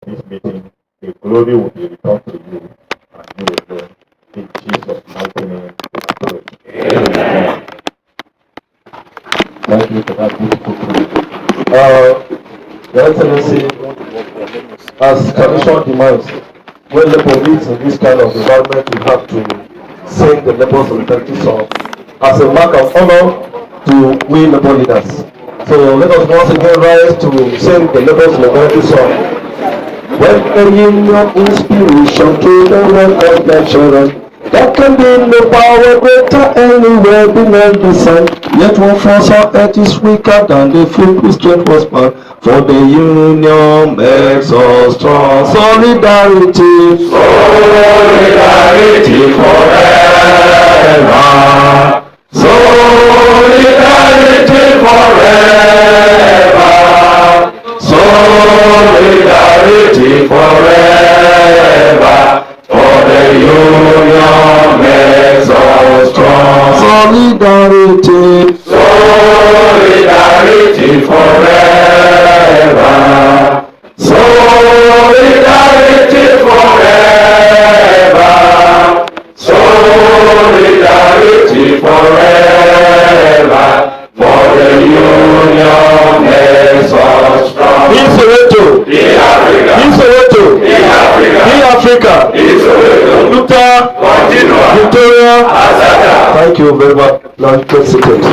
this meeting, the glory will be returned to you and you alone. In Jesus' mighty name, we pray. Amen. Thank you for that beautiful prayer. Your Excellency, as tradition demands, when labor meets in this kind of environment, we have to sing the labor solidarity song as a mark of honor to we labor leaders. So let us once again rise to sing the labor solidarity song. When a union inspiration to the work of natural, there can be no power greater anywhere beneath the sun. Yet one force on earth is weaker than the fleet with strength was power. For the union makes us strong. Solidarity, solidarity forever. Solidarity forever. Solidarity forever. For the union makes us strong. Solidarity, solidarity forever. Solidarity forever. Solidarity forever. For the union makes us strong. In Soweto, in Africa, in Soweto, in Africa, in Africa, in Soweto, Luther, Victoria, Asada. Thank you very much, Lord President.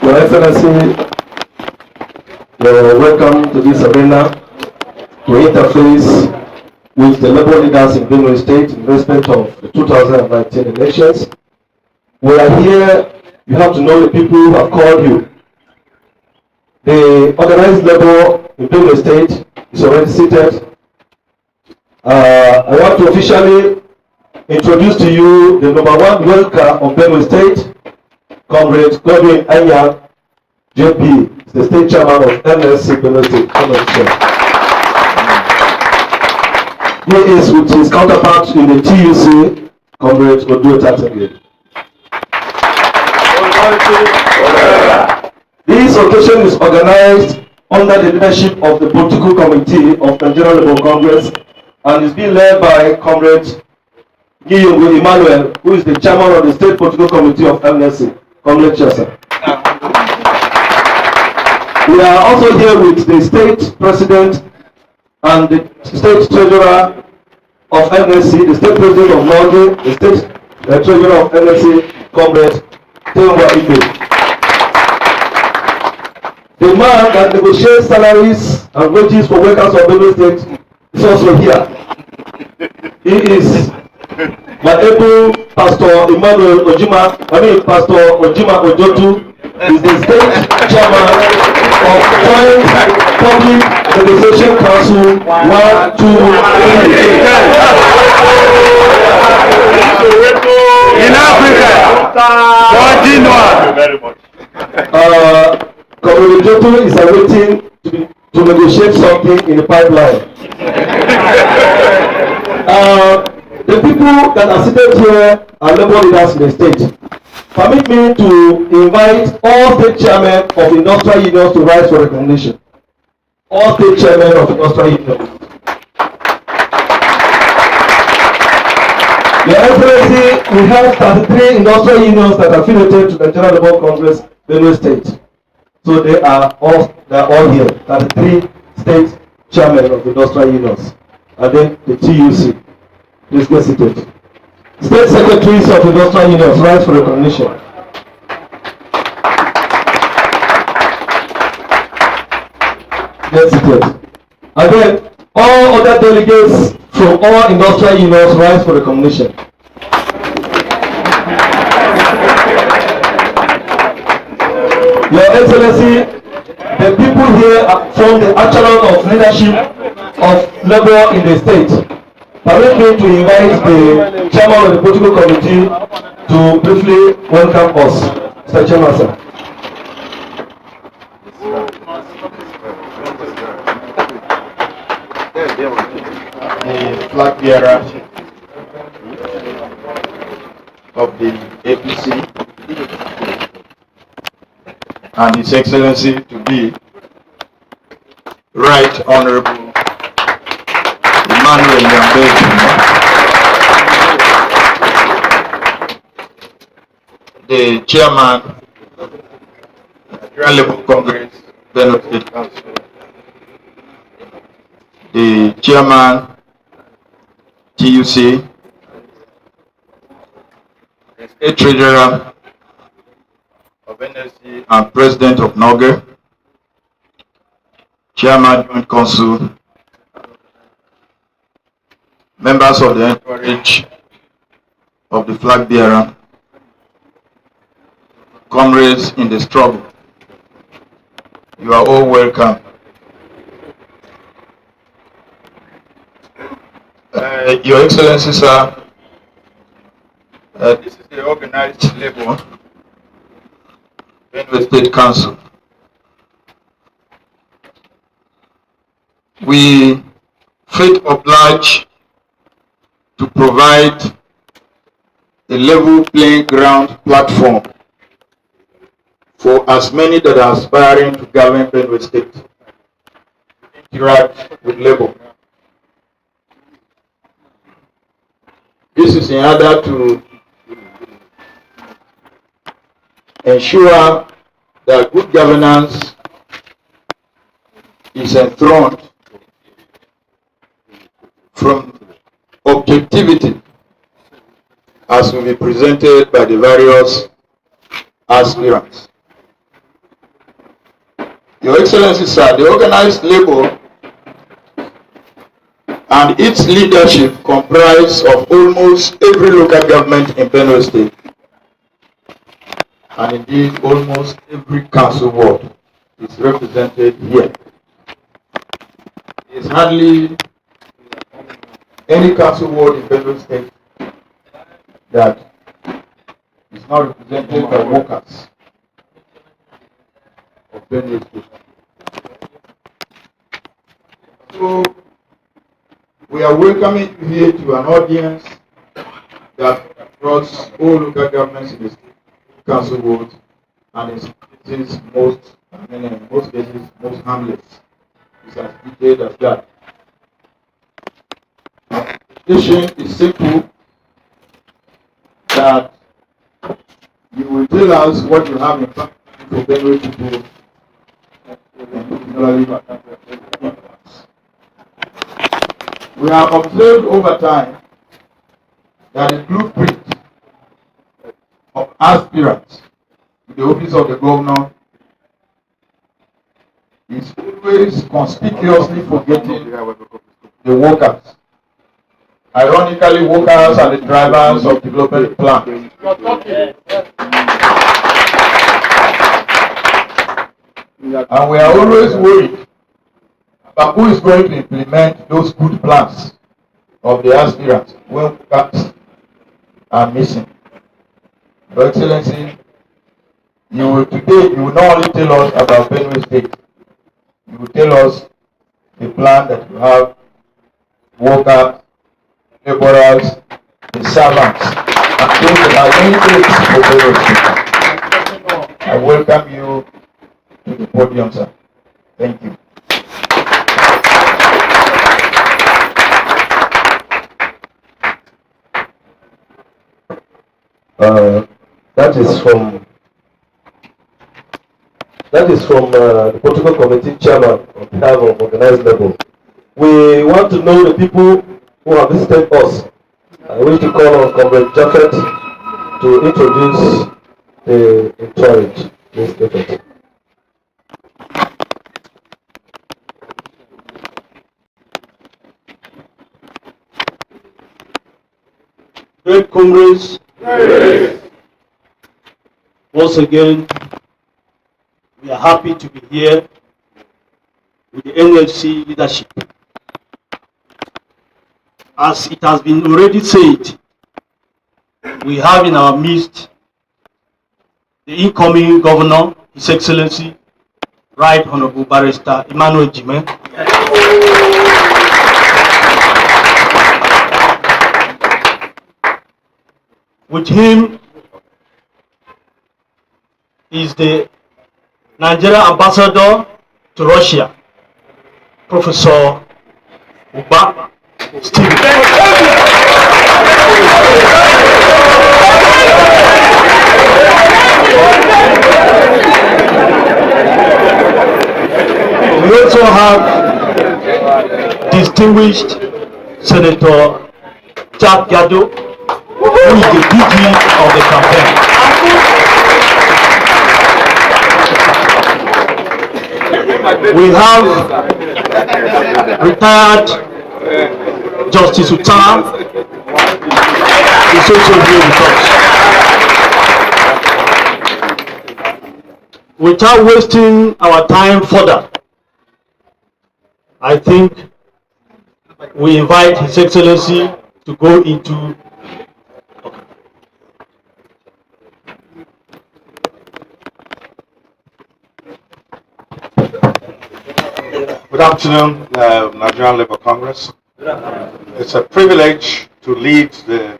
Your Excellency, you're welcome to this arena to interface with the labor leaders in Benue State in respect of the 2019 elections. We are here, you have to know the people who have called you. The organized labor in Benue State is already seated. I want to officially introduce to you the number one worker of Benue State, Comrade Godwin Anya, JP, the state chairman of NLC Benue State. He is with his counterpart in the TUC, Comrade Oduo Tatenge. This occasion is organized under the leadership of the Political Committee of Nigeria Labour Congress and is being led by Comrade Jime Emmanuel, who is the chairman of the State Political Committee of NLC. Comrade Chasa. We are also here with the State President and the State Treasurer of NLC, the State President of Norway, the State Treasurer of NLC, Comrade Tewa Ibe. The man that negotiates salaries and wages for workers of Benue State is also here. He is my able Pastor Emmanuel Pastor Ojima Ojotu is the state chairman of Joint Public Negotiation Council 1, 2, 3. In Africa, thank you very much. Comrade Ojotu is awaiting to negotiate something in the pipeline. The people that are seated here are labor leaders in the state. Permit me to invite all state chairmen of industrial unions to rise for recognition. All state chairmen of industrial unions. Your Excellency, we have 33 industrial unions that are affiliated to the Nigeria Labour Congress, Benue State. So they are all here. 33 state chairmen of industrial unions. And then the TUC. Please get seated. State secretaries of industrial unions, rise for recognition. Get seated. And then all other delegates from all industrial unions, rise for recognition. Your Excellency, the people here form the echelon of leadership of labor in the state. Permit me to invite the chairman of the political committee to briefly welcome us. Mr. Chairman, sir. The flag bearer of the APC and His Excellency to be Right Honorable Emmanuel Jime, the Chairman, Nigerian Labour Congress, Benue State Council, the Chairman, TUC, the State Treasurer of NLC and President of NOGE, Chairman Joint Council, members of the entourage of the flag bearer, comrades in the struggle, you are all welcome. Your Excellency, sir, this is the organized labor, Benue State Council. We feel obliged to provide a level playing ground platform for as many that are aspiring to govern Benue State to interact with labor. This is in order to ensure that good governance is enthroned from objectivity as will be presented by the various aspirants. Your Excellency, sir, the organized labor and its leadership comprise of almost every local government in Benue State, and indeed almost every council ward is represented here. There is hardly any council ward in Benue State that is not represented by workers of Benue State. So we are welcoming you here to an audience that across all local governments in the state council wards and in most cases, most hamlets. It's as detailed as that. The invitation is simple, that you will tell us what you have in mind for Benue people, we have observed over time that the blueprint of aspirants to the office of the governor is always conspicuously forgetting the workers. Ironically, workers are the drivers of development plans. And we are always worried about who is going to implement those good plans of the aspirants when workers are missing. Your Excellency, you will not only tell us about Benue State, you will tell us the plan that you have, workers, laborers, the servants, and those that are doing for Benue State. I welcome you to the podium, sir. Thank you. That is from the protocol committee chairman on behalf of organized labor. We want to know the people who have visited us. I wish to call on Comrade Jaffet to introduce the entourage. Please, Jaffet. Great comrades, once again, we are happy to be here with the NLC leadership. As it has been already said, we have in our midst the incoming governor, His Excellency, Right Honorable Barrister Emmanuel Jime. With him is the Nigerian ambassador to Russia, Professor Uba Stephen. We also have distinguished Senator Jack Gado, who is the DG of the campaign. We have retired Justice Utara, is also here with us. Without wasting our time further, I think we invite His Excellency to go into. Good afternoon, Nigerian Labour Congress. It's a privilege to lead the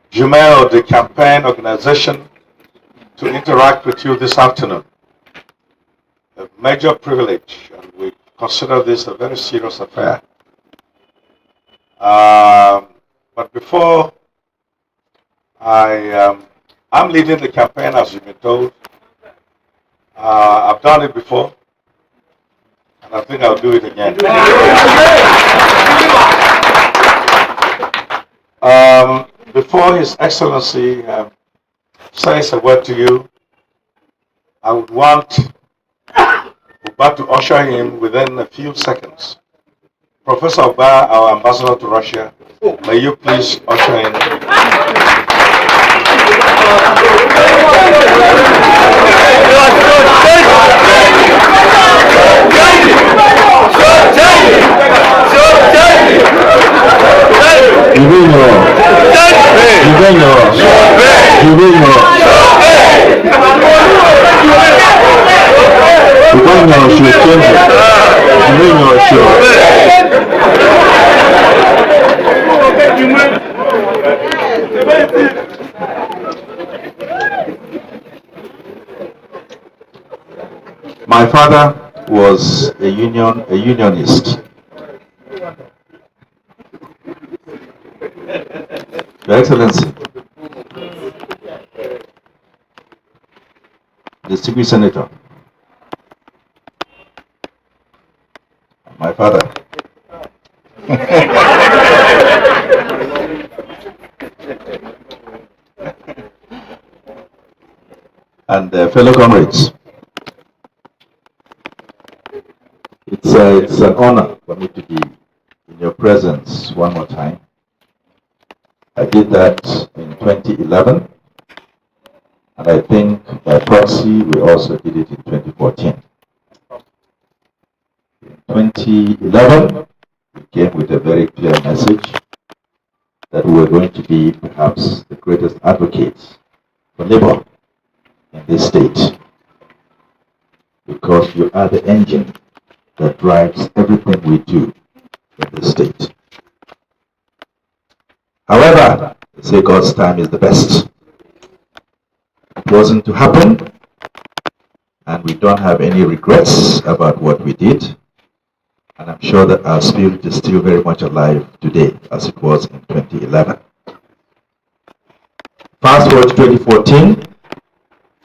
Jime or the campaign organization to interact with you this afternoon. A major privilege, and we consider this a very serious affair. But before I'm leading the campaign, as you've been told. I've done it before, and I think I'll do it again. Before His Excellency says a word to you, I would want Uba to usher him within a few seconds. Professor Uba, our ambassador to Russia, may you please usher in. My father was a unionist. Your Excellency, distinguished Senator, my father. And fellow comrades, it's an honor for me to be in your presence one more time. I did that in 2011, and I think by proxy we also did it in 2014. In 2011, we came with a very clear message that we were going to be perhaps the greatest advocates for labor in this state, because you are the engine that drives everything we do in this state. However, they say God's time is the best. It wasn't to happen, and we don't have any regrets about what we did. And I'm sure that our spirit is still very much alive today, as it was in 2011. Fast forward to 2014,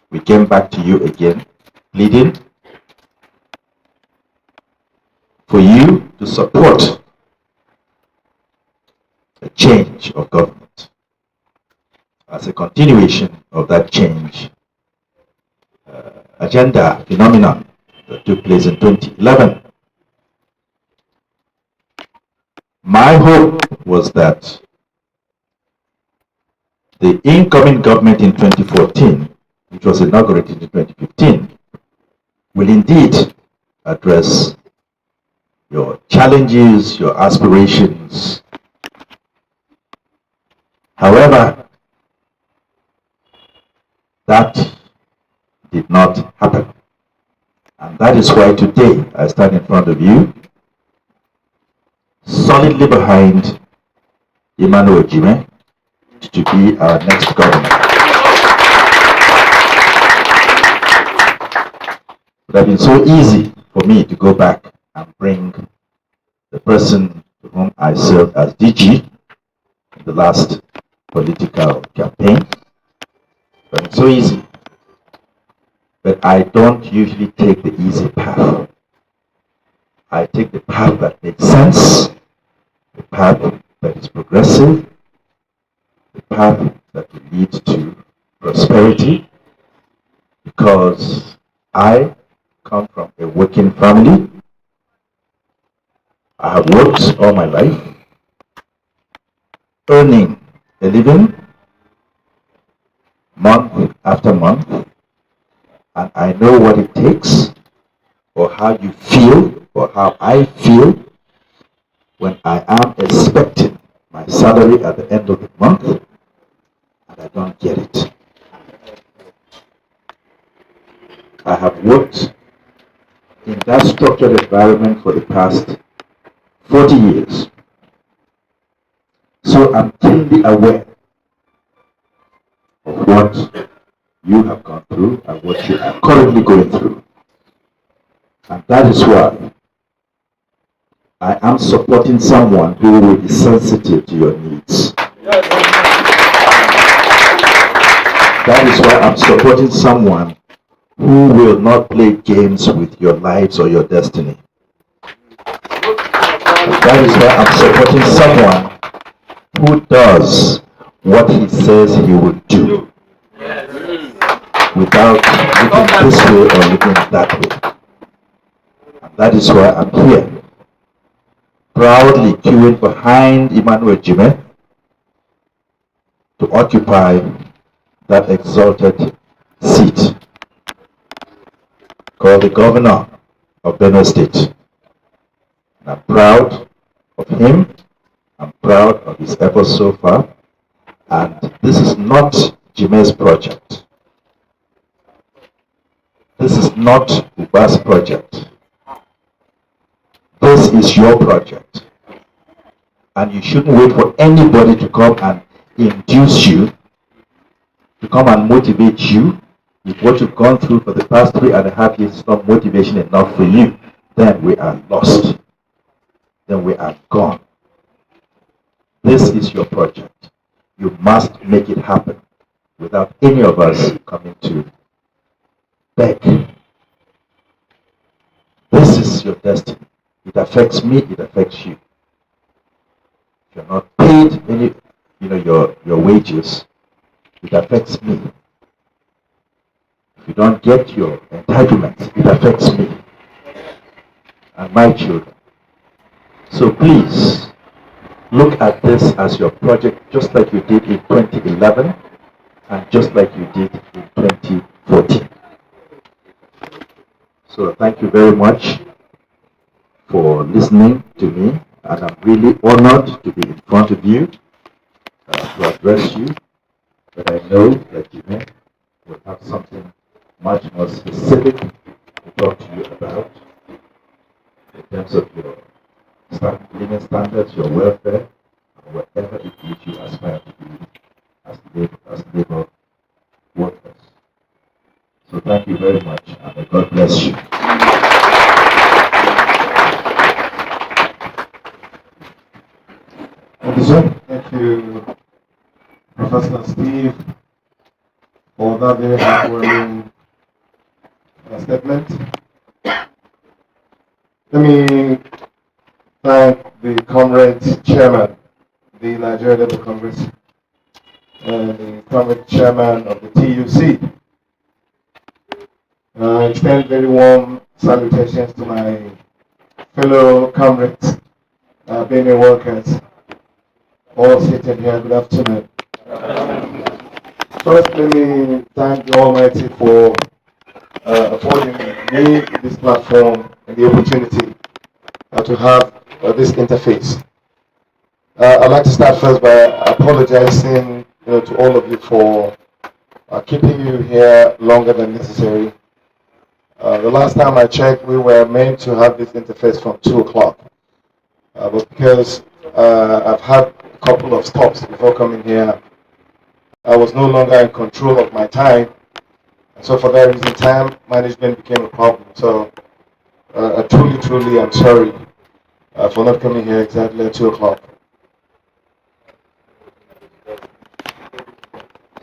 we came back to you again, pleading for you to support a change of government as a continuation of that change agenda phenomenon that took place in 2011. My hope was that the incoming government in 2014, which was inaugurated in 2015, will indeed address your challenges, your aspirations. However, that did not happen. And that is why today I stand in front of you, solidly behind Jime to be our next governor. It would have been so easy for me to go back and bring the person to whom I served as DG in the last political campaign. But it's so easy. But I don't usually take the easy path. I take the path that makes sense, the path that is progressive, the path that will lead to prosperity, because I come from a working family. I have worked all my life, earning a living month after month, and I know what it takes, or how you feel, or how I feel when I am expecting my salary at the end of the month and I don't get it. I have worked in that structured environment for the past 40 years. So I'm keenly aware of what you have gone through and what you are currently going through. And that is why I am supporting someone who will be sensitive to your needs. That is why I'm supporting someone who will not play games with your lives or your destiny. That is why I'm supporting someone who does what he says he will do, without looking this way or looking that way. And that is why I'm here, proudly queuing behind Emmanuel Jime to occupy that exalted seat called the governor of Benue State. And I'm proud of him. I'm proud of his efforts so far. And this is not Jime's project. This is not Uba's project. This is your project. And you shouldn't wait for anybody to come and induce you, to come and motivate you. If what you've gone through for the past 3.5 years is not motivation enough for you, then we are lost. Then we are gone. This is your project. You must make it happen without any of us coming to beg. This is your destiny. It affects me, it affects you. If you're not paid any, your wages, it affects me. If you don't get your entitlements, it affects me and my children. So please, look at this as your project, just like you did in 2011 and just like you did in 2014. So thank you very much for listening to me, and I'm really honored to be in front of you to address you. But I know that Jime will have something much more specific to talk to you about in terms of your living standards, your welfare, and whatever it is you aspire to be as labor workers. So thank you very much, and may God bless you. Thank you, sir. Thank you, Professor Steve, for that very heartwarming statement. Let me thank the comrade chairman, the Nigeria Labour Congress, and the comrade chairman of the TUC. I extend very warm salutations to my fellow comrades, Benue workers, all seated here. Good afternoon. First, let me thank the Almighty for affording me this platform and the opportunity to have this interface. I'd like to start first by apologizing to all of you for keeping you here longer than necessary. The last time I checked, we were meant to have this interface from 2 o'clock. But because I've had a couple of stops before coming here, I was no longer in control of my time. And so for that reason, time management became a problem. So I truly am sorry for not coming here exactly at 2 o'clock.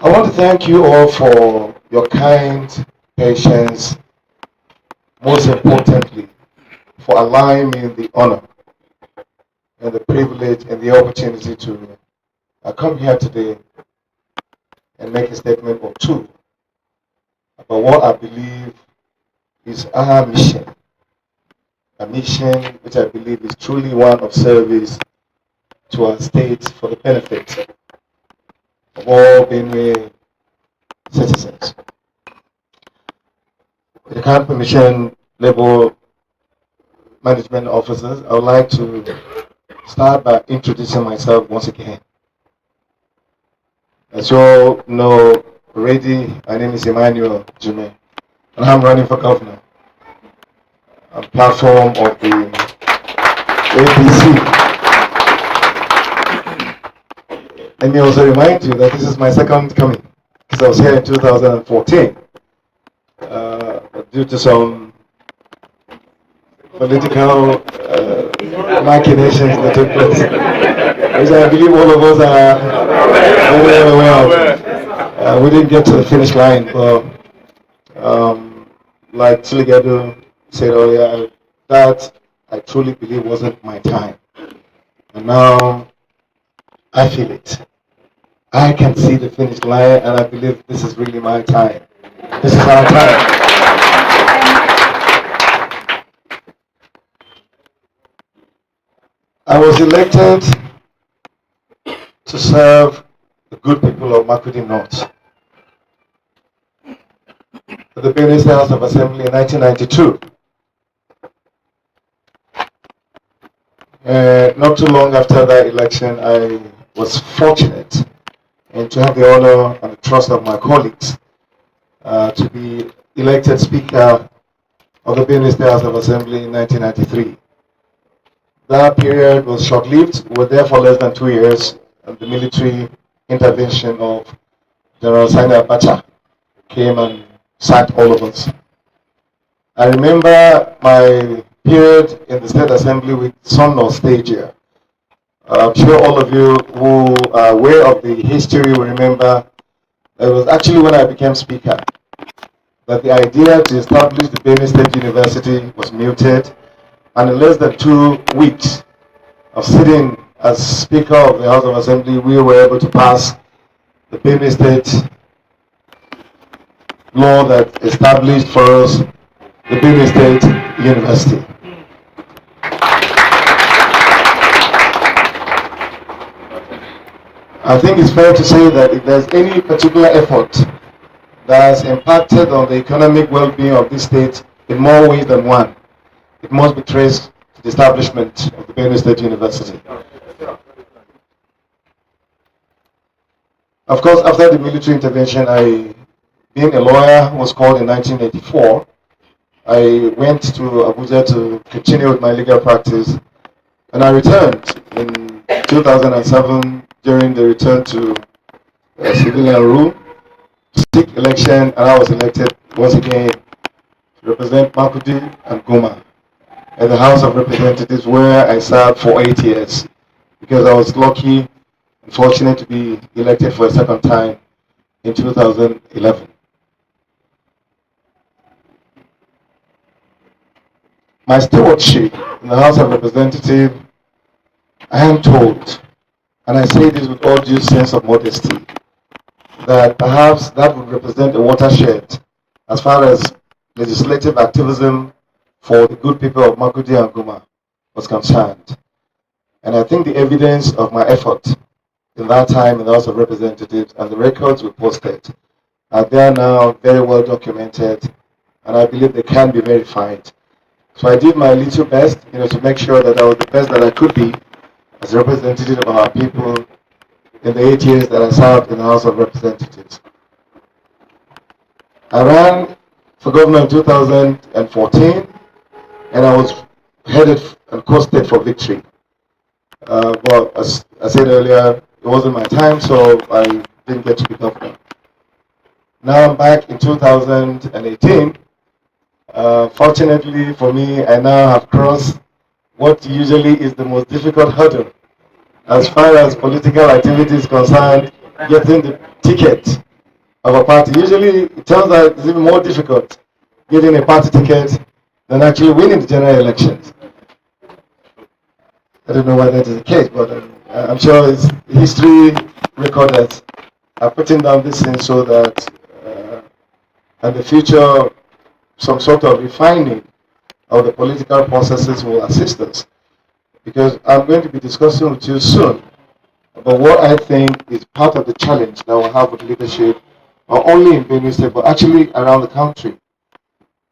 I want to thank you all for your kind patience, most importantly, for allowing me the honor and the privilege and the opportunity to come here today and make a statement or two about what I believe is our mission. A mission which I believe is truly one of service to our state for the benefit of all Benue citizens. With the current permission level management officers, I would like to start by introducing myself once again. As you all know already, my name is Jime, and I'm running for governor on platform of the APC. Let me also remind you that this is my second coming, because I was here in 2014. Due to some political machinations that took place, which I believe all of us are very aware of. We didn't get to the finish line, but like Chiligado said earlier, that I truly believe wasn't my time. And now I feel it. I can see the finish line, and I believe this is really my time. This is our time. I was elected to serve the good people of Makurdi North at the Benue House of Assembly in 1992. Not too long after that election, I was fortunate and to have the honor and the trust of my colleagues to be elected Speaker of the Benue House of Assembly in 1993. That period was short-lived. We were there for less than 2 years, and the military intervention of General Sani Abacha came and sacked all of us. I remember my period in the State Assembly with some nostalgia. I'm sure all of you who are aware of the history will remember it was actually when I became Speaker that the idea to establish the Benue State University was mooted. And in less than 2 weeks of sitting as Speaker of the House of Assembly, we were able to pass the Benue State law that established for us the Benue State University. I think it's fair to say that if there's any particular effort that has impacted on the economic well-being of this state in more ways than one, it must be traced to the establishment of the Benue State University. Of course, after the military intervention, being a lawyer, was called in 1984. I went to Abuja to continue with my legal practice, and I returned in 2007 during the return to civilian rule to seek election, and I was elected once again to represent Makurdi and Goma at the House of Representatives, where I served for 8 years, because I was lucky and fortunate to be elected for a second time in 2011. My stewardship in the House of Representatives, I am told, and I say this with all due sense of modesty, that perhaps that would represent a watershed as far as legislative activism for the good people of Makurdi and Goma was concerned. And I think the evidence of my effort in that time in the House of Representatives and the records we posted are there now, very well documented, and I believe they can be verified. So I did my little best, to make sure that I was the best that I could be as a representative of our people in the 8 years that I served in the House of Representatives. I ran for governor in 2014, and I was headed and coasted for victory. But as I said earlier, it wasn't my time, so I didn't get to be governor. Now I'm back in 2018, Fortunately for me, I now have crossed what usually is the most difficult hurdle as far as political activity is concerned, getting the ticket of a party. Usually it turns out it's even more difficult getting a party ticket than actually winning the general elections. I don't know why that is the case, but I'm sure it's history recorders are putting down this thing so that in the future some sort of refining of the political processes will assist us. Because I'm going to be discussing with you soon about what I think is part of the challenge that we'll have with leadership, not only in Benue State, but actually around the country.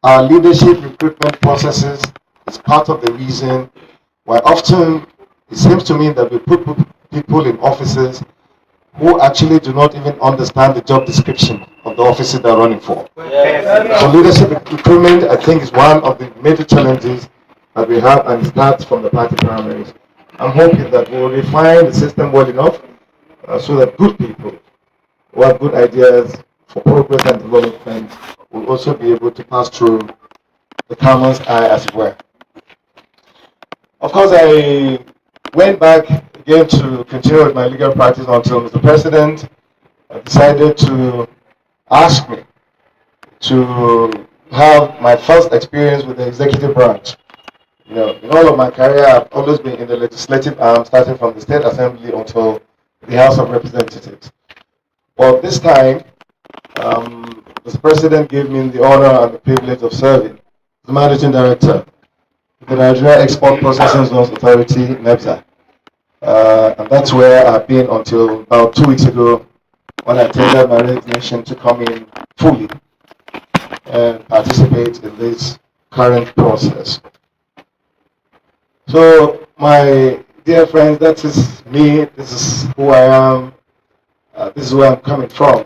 Our leadership recruitment processes is part of the reason why often it seems to me that we put people in offices who actually do not even understand the job description of the offices they're running for. Yes. So leadership recruitment, I think, is one of the major challenges that we have, and it starts from the party primaries. I'm hoping that we'll refine the system well enough so that good people who have good ideas for progress and development will also be able to pass through the camel's eye, as it were. Of course, I went back again to continue with my legal practice until Mr. President decided to ask me to have my first experience with the executive branch. You know, in all of my career, I've always been in the legislative arm, starting from the State Assembly until the House of Representatives. But this time, Mr. President gave me the honor and the privilege of serving the Managing Director of the Nigeria Export Processing Zones Authority, NEBZA. And that's where I've been until about 2 weeks ago when I tendered my resignation to come in fully and participate in this current process. So, my dear friends, that is me, this is who I am, this is where I'm coming from.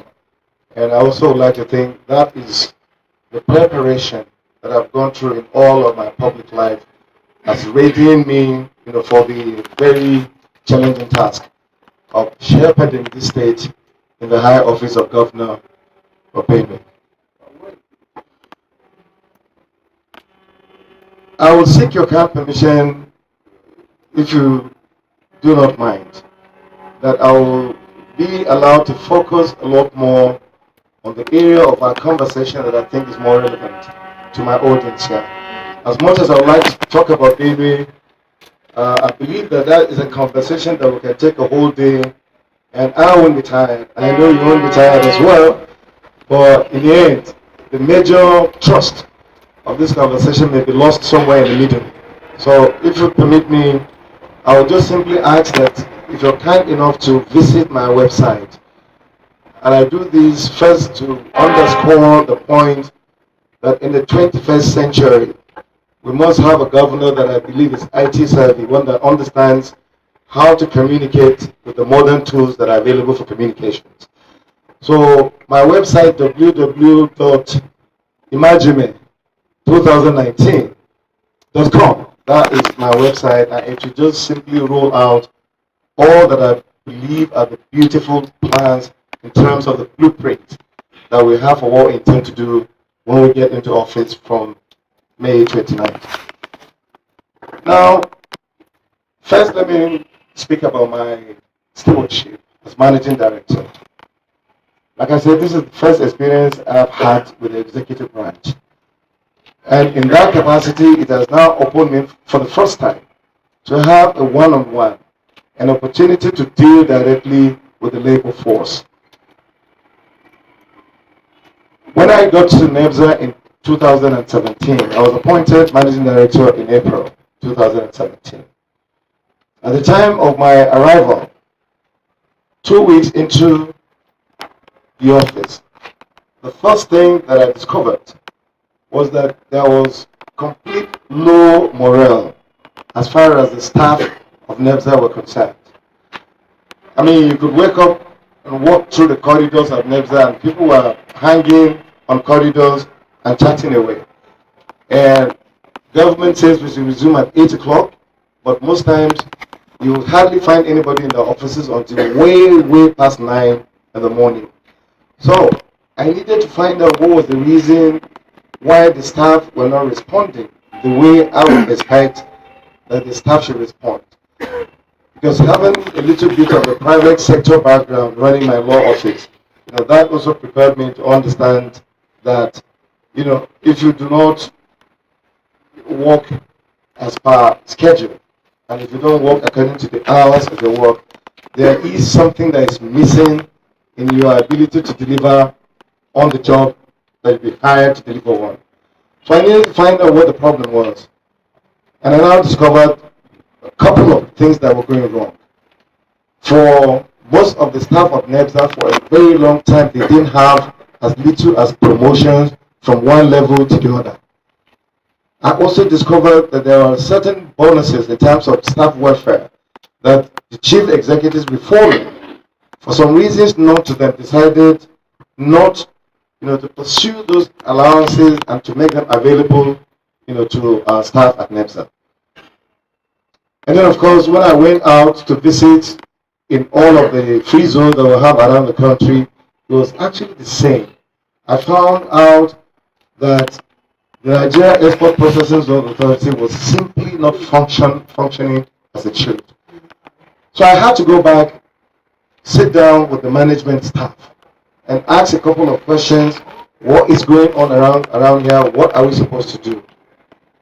And I also would like to think that is the preparation that I've gone through in all of my public life as readying me, for the very challenging task of shepherding this state in the high office of Governor of Benue. I will seek your kind permission, if you do not mind, that I will be allowed to focus a lot more on the area of our conversation that I think is more relevant to my audience here. As much as I would like to talk about Benue, I believe that is a conversation that we can take a whole day, and I won't be tired. I know you won't be tired as well, but in the end, the major thrust of this conversation may be lost somewhere in the middle. So if you permit me, I will just simply ask that if you're kind enough to visit my website, and I do this first to underscore the point that in the 21st century, we must have a governor that I believe is IT savvy, one that understands how to communicate with the modern tools that are available for communications. So my website, www.imagine2019.com, that is my website, and it will just simply roll out all that I believe are the beautiful plans in terms of the blueprint that we have for what we intend to do when we get into office from May 29th. Now, first let me speak about my stewardship as Managing Director. Like I said, this is the first experience I've had with the executive branch. And in that capacity, it has now opened me for the first time to have a one-on-one, an opportunity to deal directly with the labor force. When I got to NEBZA in 2017, I was appointed Managing Director in April 2017. At the time of my arrival, 2 weeks into the office, the first thing that I discovered was that there was complete low morale as far as the staff of NEBZA were concerned. I mean, you could wake up and walk through the corridors of NEBZA and people were hanging on corridors and chatting away. And government says we should resume at 8 o'clock, but most times you will hardly find anybody in the offices until way past 9 in the morning. So I needed to find out what was the reason why the staff were not responding the way I would expect that the staff should respond. Because having a little bit of a private sector background running my law office, that also prepared me to understand that, if you do not work as per schedule, and if you don't work according to the hours of the work, there is something that is missing in your ability to deliver on the job that you be hired to deliver on. So I needed to find out what the problem was. And I now discovered a couple of things that were going wrong. For most of the staff of NEBSA, for a very long time, they didn't have as little as promotions from one level to the other. I also discovered that there are certain bonuses in terms of staff welfare that the chief executives before me, for some reasons known to them, decided not to pursue those allowances and to make them available to our staff at NEBSA. And then, of course, when I went out to visit in all of the free zones that we have around the country, it was actually the same. I found out that the Nigeria Export Processing Zone Authority was simply not functioning as it should. So I had to go back, sit down with the management staff, and ask a couple of questions. What is going on around here? What are we supposed to do?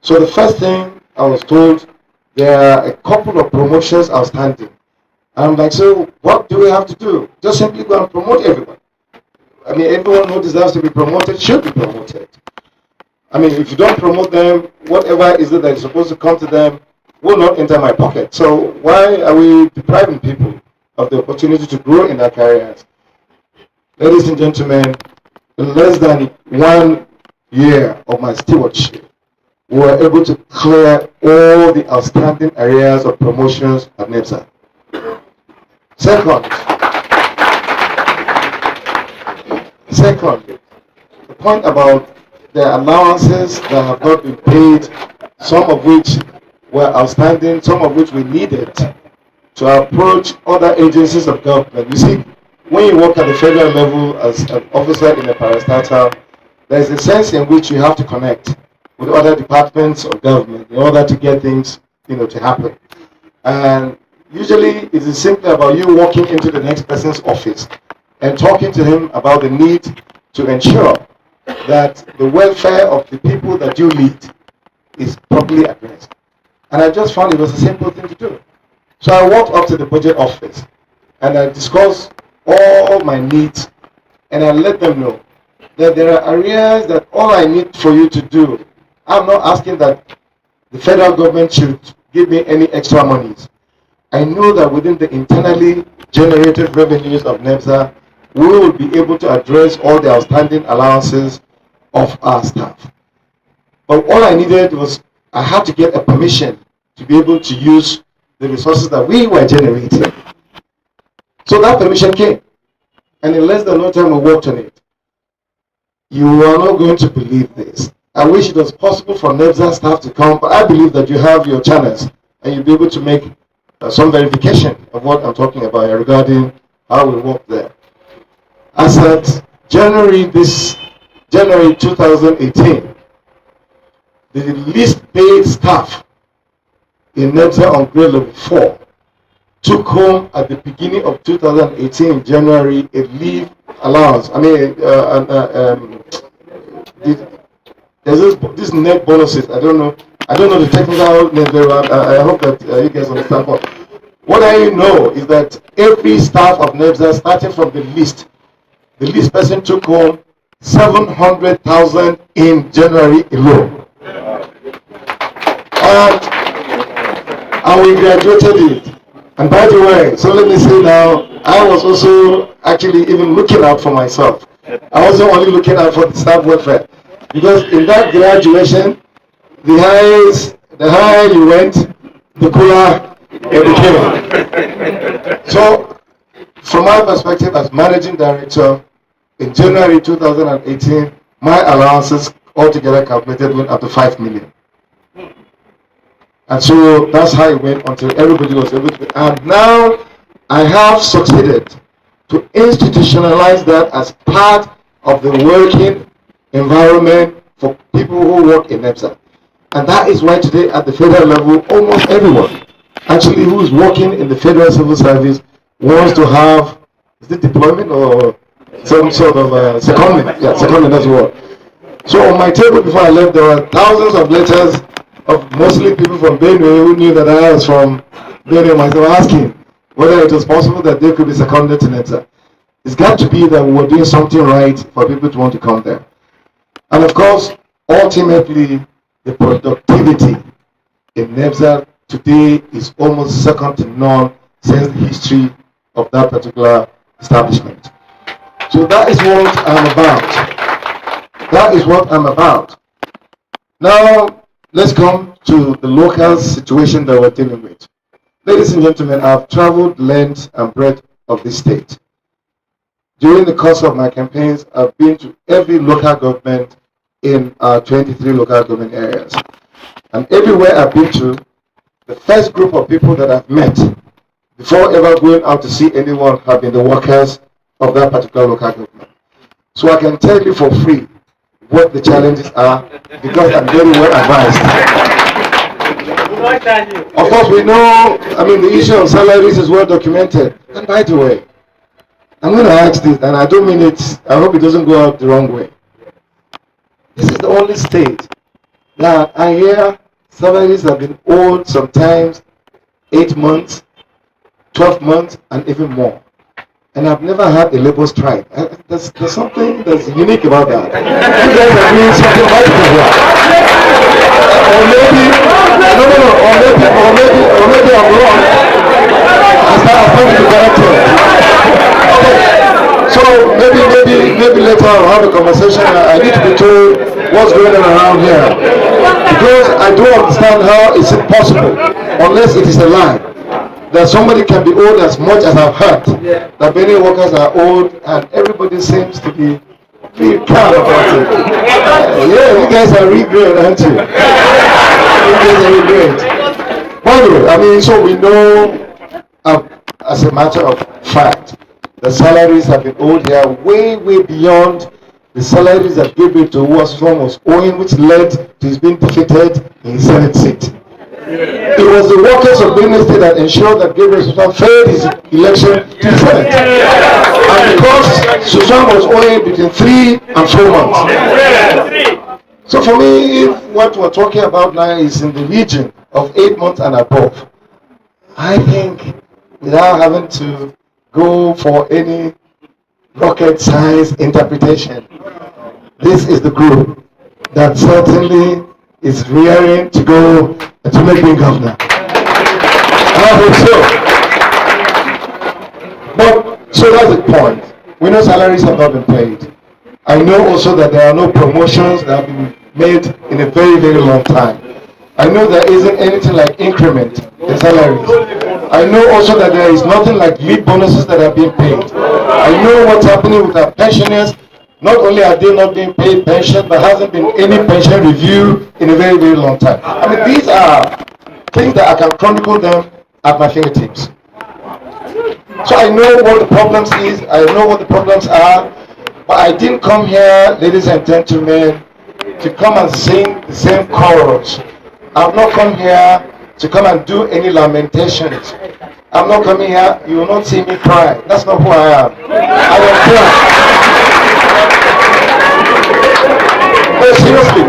So the first thing I was told, there are a couple of promotions outstanding. And I'm like, so what do we have to do? Just simply go and promote everyone. I mean, everyone who deserves to be promoted should be promoted. I mean, if you don't promote them, whatever is it that is supposed to come to them will not enter my pocket. So why are we depriving people of the opportunity to grow in their careers? Ladies and gentlemen, in less than 1 year of my stewardship, we were able to clear all the outstanding areas of promotions at NEBSA. Second, the point about the allowances that have not been paid, some of which were outstanding, some of which we needed to approach other agencies of government. You see, when you work at the federal level as an officer in a parastatal, there is a sense in which you have to connect with other departments of government in order to get things, to happen. And usually it is simply about you walking into the next person's office and talking to him about the need to ensure that the welfare of the people that you lead is properly addressed. And I just found it was a simple thing to do. So I walked up to the budget office and I discussed all my needs and I let them know that there are areas that all I need for you to do, I'm not asking that the federal government should give me any extra monies. I know that within the internally generated revenues of NEBSA, we will be able to address all the outstanding allowances of our staff. But all I needed was, I had to get a permission to be able to use the resources that we were generating. So that permission came. And in less than no time we worked on it. You are not going to believe this. I wish it was possible for NEBSA staff to come, but I believe that you have your channels and you'll be able to make some verification of what I'm talking about here regarding how we work there. As at January 2018, the least paid staff in NEBSA on grade level 4 took home at the beginning of 2018, January, a leave allowance. I mean, there's this net bonuses. I don't know the technical name very well. I hope that you guys understand. But what I know is that every staff of NEBSA, starting from the least person took home 700,000 in January alone. And we graduated it. And by the way, so let me say now, I was also actually even looking out for myself. I wasn't only looking out for the staff welfare. Because in that graduation, the higher you went, the cooler it became. So, from my perspective as managing director, in January 2018, my allowances altogether calculated went up to 5 million. And so that's how it went until everybody was able to. And now I have succeeded to institutionalize that as part of the working environment for people who work in NEPSA. And that is why today at the federal level, almost everyone actually who is working in the federal civil service wants to have, is it deployment or some sort of secondment? Yeah, secondment, that's the word. So on my table before I left, there were thousands of letters of mostly people from Benue who knew that I was from Benue, myself, asking whether it was possible that they could be seconded to NEPSA. It's got to be that we were doing something right for people to want to come there. And of course, ultimately, the productivity in NEPSA today is almost second to none since the history of that particular establishment. So that is what I'm about. That is what I'm about. Now, let's come to the local situation that we're dealing with. Ladies and gentlemen, I've traveled length and breadth of this state. During the course of my campaigns, I've been to every local government in our 23 local government areas. And everywhere I've been to, the first group of people that I've met before ever going out to see anyone have been the workers of that particular local government. So I can tell you for free what the challenges are because I'm very well advised. Of course, we know, the issue of salaries is well documented. And by the way, I'm going to ask this, and I don't mean it, I hope it doesn't go out the wrong way. This is the only state that I hear salaries have been owed sometimes 8 months, 12 months, and even more. And I've never had a labor strike. There's something that's unique about that. You guys are doing something magical here. Or maybe I'm wrong. I started to correct it. So maybe later I'll have a conversation. I need to be told what's going on around here. Because I don't understand how is it possible, unless it is a lie, that somebody can be owed as much as I've heard, that many workers are owed, and everybody seems to be pretty calm about it. Yeah, you guys are really great, aren't you? You guys are really great. By the way, so we know, as a matter of fact, the salaries have been owed here way beyond the salaries that Gabriel was owing, which led to his being defeated in his Senate seat. It was the workers of Benue State that ensured that Gabriel Susan failed his election to the Senate. And because Susan was owing between 3 and 4 months. So for me, if what we're talking about now is in the region of 8 months and above, I think without having to go for any rocket science interpretation, this is the group that certainly is rearing to go to make me governor. And I hope so. But so that's the point. We know salaries have not been paid. I know also that there are no promotions that have been made in a very long time. I know there isn't anything like increment in salaries. I know also that there is nothing like leave bonuses that are being paid. I know what's happening with our pensioners. Not only are they not being paid pension, but hasn't been any pension review in a very long time. These are things that I can chronicle them at my fingertips. So I know what the problems is, I know what the problems are, but I didn't come here, ladies and gentlemen, to come and sing the same chorus. I've not come here to come and do any lamentations. I'm not coming here, you will not see me cry. That's not who I am. I am here. No, seriously,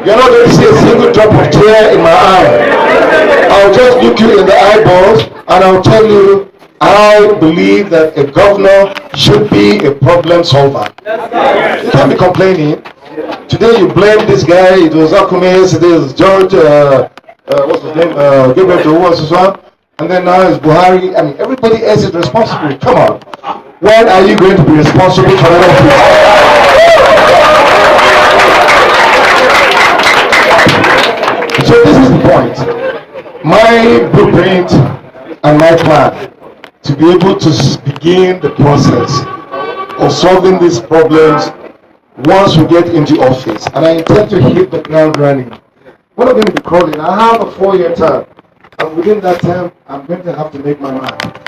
you're not going to see a single drop of tear in my eye. I'll just look you in the eyeballs and I'll tell you, I believe that a governor should be a problem solver. You can't be complaining. Today you blame this guy, it was Akume, today it's George, what's his name, Gabriel Susan, and then now it's Buhari. Everybody else is responsible. Come on. When are you going to be responsible for other people? So this is the point. My blueprint and my plan to be able to begin the process of solving these problems once we get into office. And I intend to hit the ground running. We're not going to be crawling. I have a 4-year term. And within that term, I'm going to have to make my mind.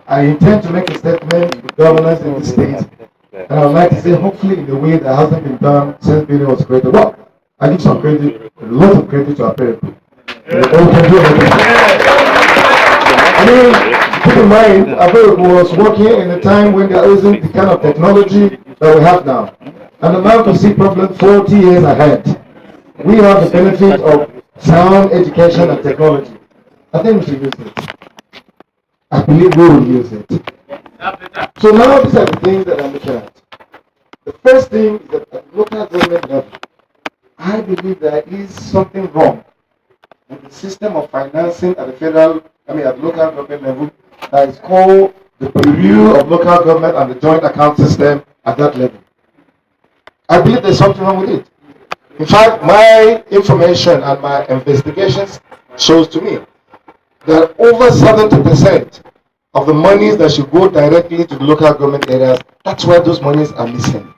I intend to make a statement to the governors in the state. And I would like to say, hopefully in a way that hasn't been done since Benue was created. Well, I give some credit, a lot of credit to our parents. They all can do everything. I mean, keep in mind, Abeoku was working in a time when there isn't the kind of technology that we have now. And the man could see problems 40 years ahead. We have the benefit of sound education and technology. I think we should use it. I believe we will use it. So now these are the things that I'm looking at. The first thing is that at local government level, I believe there is something wrong with the system of financing at the at local government level that is called the Bureau of Local Government and the Joint Account System at that level. I believe there's something wrong with it. In fact, my information and my investigations shows to me that over 70% of the monies that should go directly to the local government areas, that's where those monies are missing.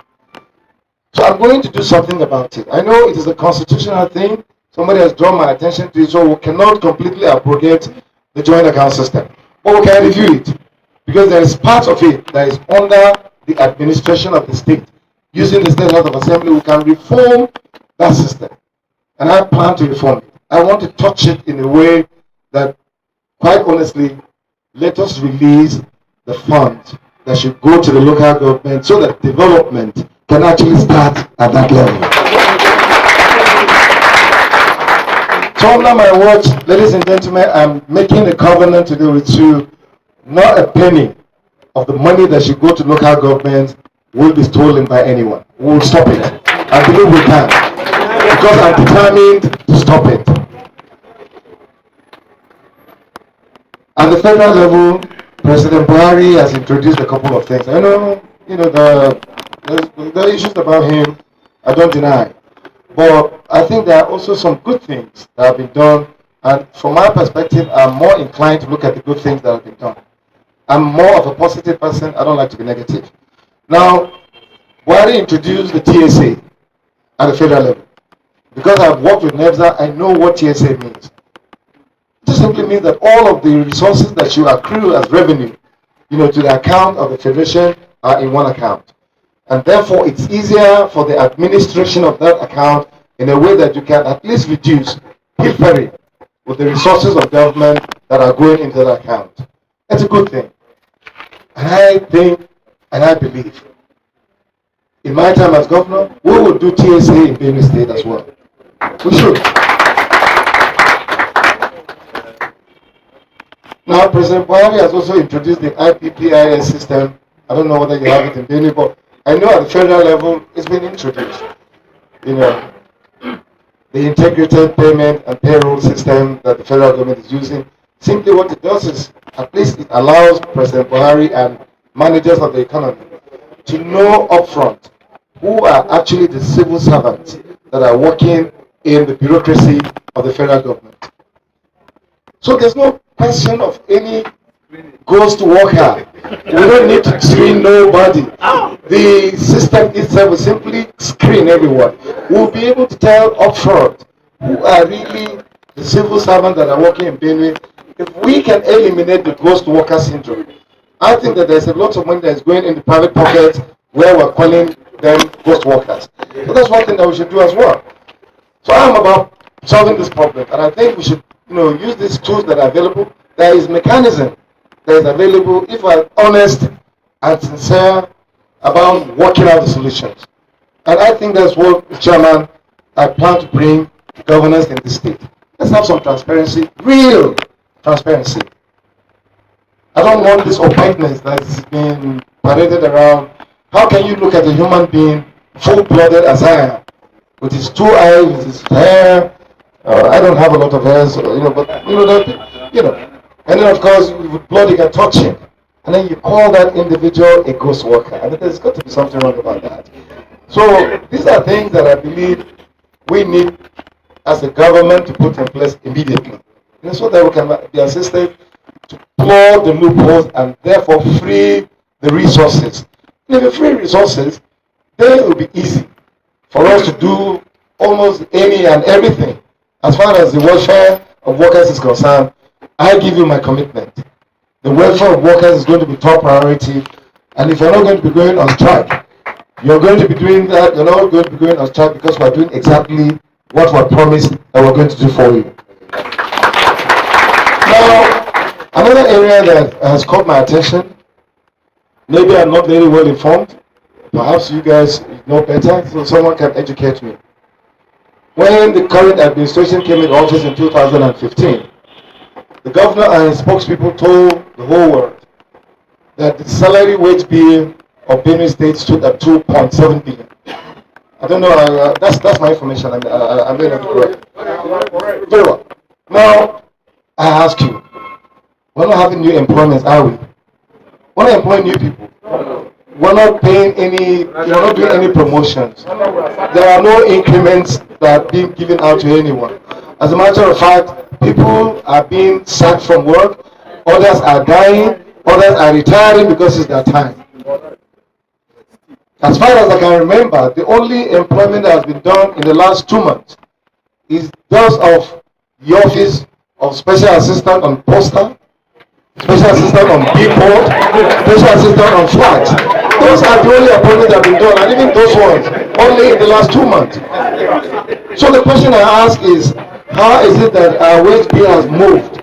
So I'm going to do something about it. I know it is a constitutional thing. Somebody has drawn my attention to it, so we cannot completely abrogate the joint account system. But we can review it, because there is part of it that is under the administration of the state. Using the State House of Assembly, we can reform that system. And I plan to reform it. I want to touch it in a way that, quite honestly, let us release the funds that should go to the local government so that development can actually start at that level. So under my watch, ladies and gentlemen, I'm making a covenant today with you. Not a penny of the money that should go to local governments will be stolen by anyone. We will stop it. I believe we can, because I'm determined to stop it. At the federal level, President Buhari has introduced a couple of things. I know, the issues about him, I don't deny. But I think there are also some good things that have been done. And from my perspective, I'm more inclined to look at the good things that have been done. I'm more of a positive person. I don't like to be negative. Now, Buhari introduced the TSA at the federal level. Because I've worked with NEBSA, I know what TSA means. It simply means that all of the resources that you accrue as revenue, to the account of the federation are in one account. And therefore, it's easier for the administration of that account in a way that you can at least reduce pilfering with the resources of government that are going into that account. That's a good thing. And I think, and I believe, in my time as governor, we will do TSA in Benue State as well. We should. Now, President Buhari has also introduced the IPPIS system. I don't know whether you have it in Benue, but I know at the federal level it's been introduced. The integrated payment and payroll system that the federal government is using. Simply what it does is, at least it allows President Buhari and managers of the economy to know upfront who are actually the civil servants that are working in the bureaucracy of the federal government. So there's no question of any ghost worker. We don't need to screen nobody. The system itself will simply screen everyone. We'll be able to tell upfront who are really the civil servants that are working in Benue. If we can eliminate the ghost worker syndrome, I think that there's a lot of money that's going in the private pockets where we're calling them ghost workers. So that's one thing that we should do as well. So I'm about solving this problem, and I think we should, use these tools that are available. There is mechanism that is available if we're honest and sincere about working out the solutions. And I think that's what, Chairman, I plan to bring to governance in this state. Let's have some transparency, real transparency. I don't want this opaqueness that's been paraded around. How can you look at a human being full-blooded as I am, with his two eyes, with his hair? I don't have a lot of hair, so, and then of course with blood you can touch him, and then you call that individual a ghost worker. I mean, there's got to be something wrong about that. So these are things that I believe we need as a government to put in place immediately, so that we can be assisted to plug the loopholes and therefore free the resources. If you free resources, then it will be easy for us to do almost any and everything. As far as the welfare of workers is concerned, I give you my commitment. The welfare of workers is going to be top priority, and if you're not going to be going on strike, you're going to be doing that, you're not going to be going on strike because we're doing exactly what we promised that we're going to do for you. Now, another area that has caught my attention, maybe I'm not very well informed, perhaps you guys know better, so someone can educate me. When the current administration came in office in 2015, the governor and his spokespeople told the whole world that the salary wage bill of Benue State stood at 2.7 billion. I don't know, that's my information, I may not be correct. Very well. Now, I ask you, we're not having new employments, are we? We're not employing new people. We're not paying we're not doing any promotions. There are no increments that are being given out to anyone. As a matter of fact, people are being sacked from work, others are dying, others are retiring because it's their time. As far as I can remember, the only employment that has been done in the last 2 months is those of the office of Special Assistant on Postal, Special Assistant on Billboard, Special Assistant on Flags. Those are the only appointments that have been done, and even those ones only in the last 2 months. So the question I ask is, how is it that our wage bill has moved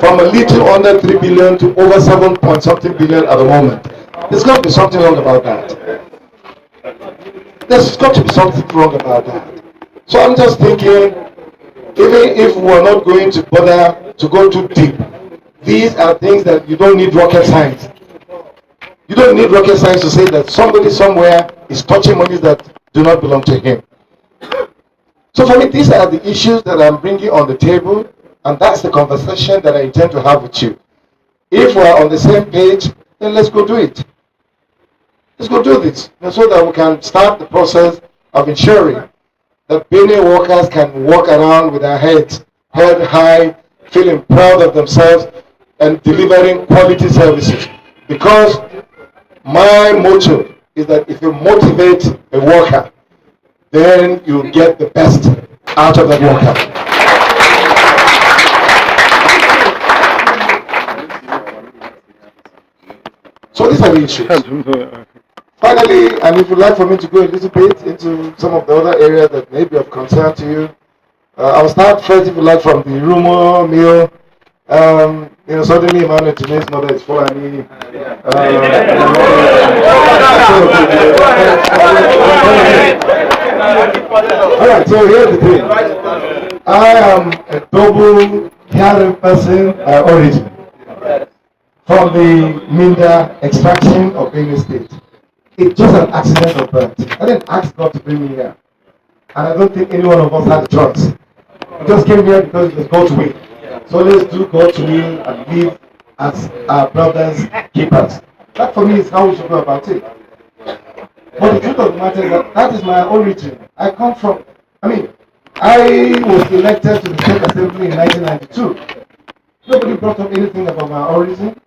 from a little under 3 billion to over 7 point something billion at the moment? There's got to be something wrong about that. There's got to be something wrong about that. So I'm just thinking, even if we're not going to bother to go too deep, these are things that you don't need rocket science. You don't need rocket science to say that somebody somewhere is touching monies that do not belong to him. So for me, these are the issues that I'm bringing on the table, and that's the conversation that I intend to have with you. If we're on the same page, then let's go do it. Let's go do this, so that we can start the process of ensuring that Benue workers can walk around with their heads held high, feeling proud of themselves, and delivering quality services. Because my motto is that if you motivate a worker, then you get the best out of that worker. So these are the issues. Finally, and if you'd like for me to go a little bit into some of the other areas that may be of concern to you, I'll start first, if you like, from the rumor mill. Suddenly Emmanuel Jime's mother is Fulani. Alright, so here's the thing. I am a double caring person by origin. From the Minda extraction of Benue State. It's just an accident of birth. I didn't ask God to bring me here. And I don't think any one of us had a choice. We just came here because it was God's will. So let's do God's will and live as our brothers keepers. That for me is how we should go about it. But the truth of the matter is that that is my origin. I come from, I was elected to the State Assembly in 1992. Nobody brought up anything about my origin.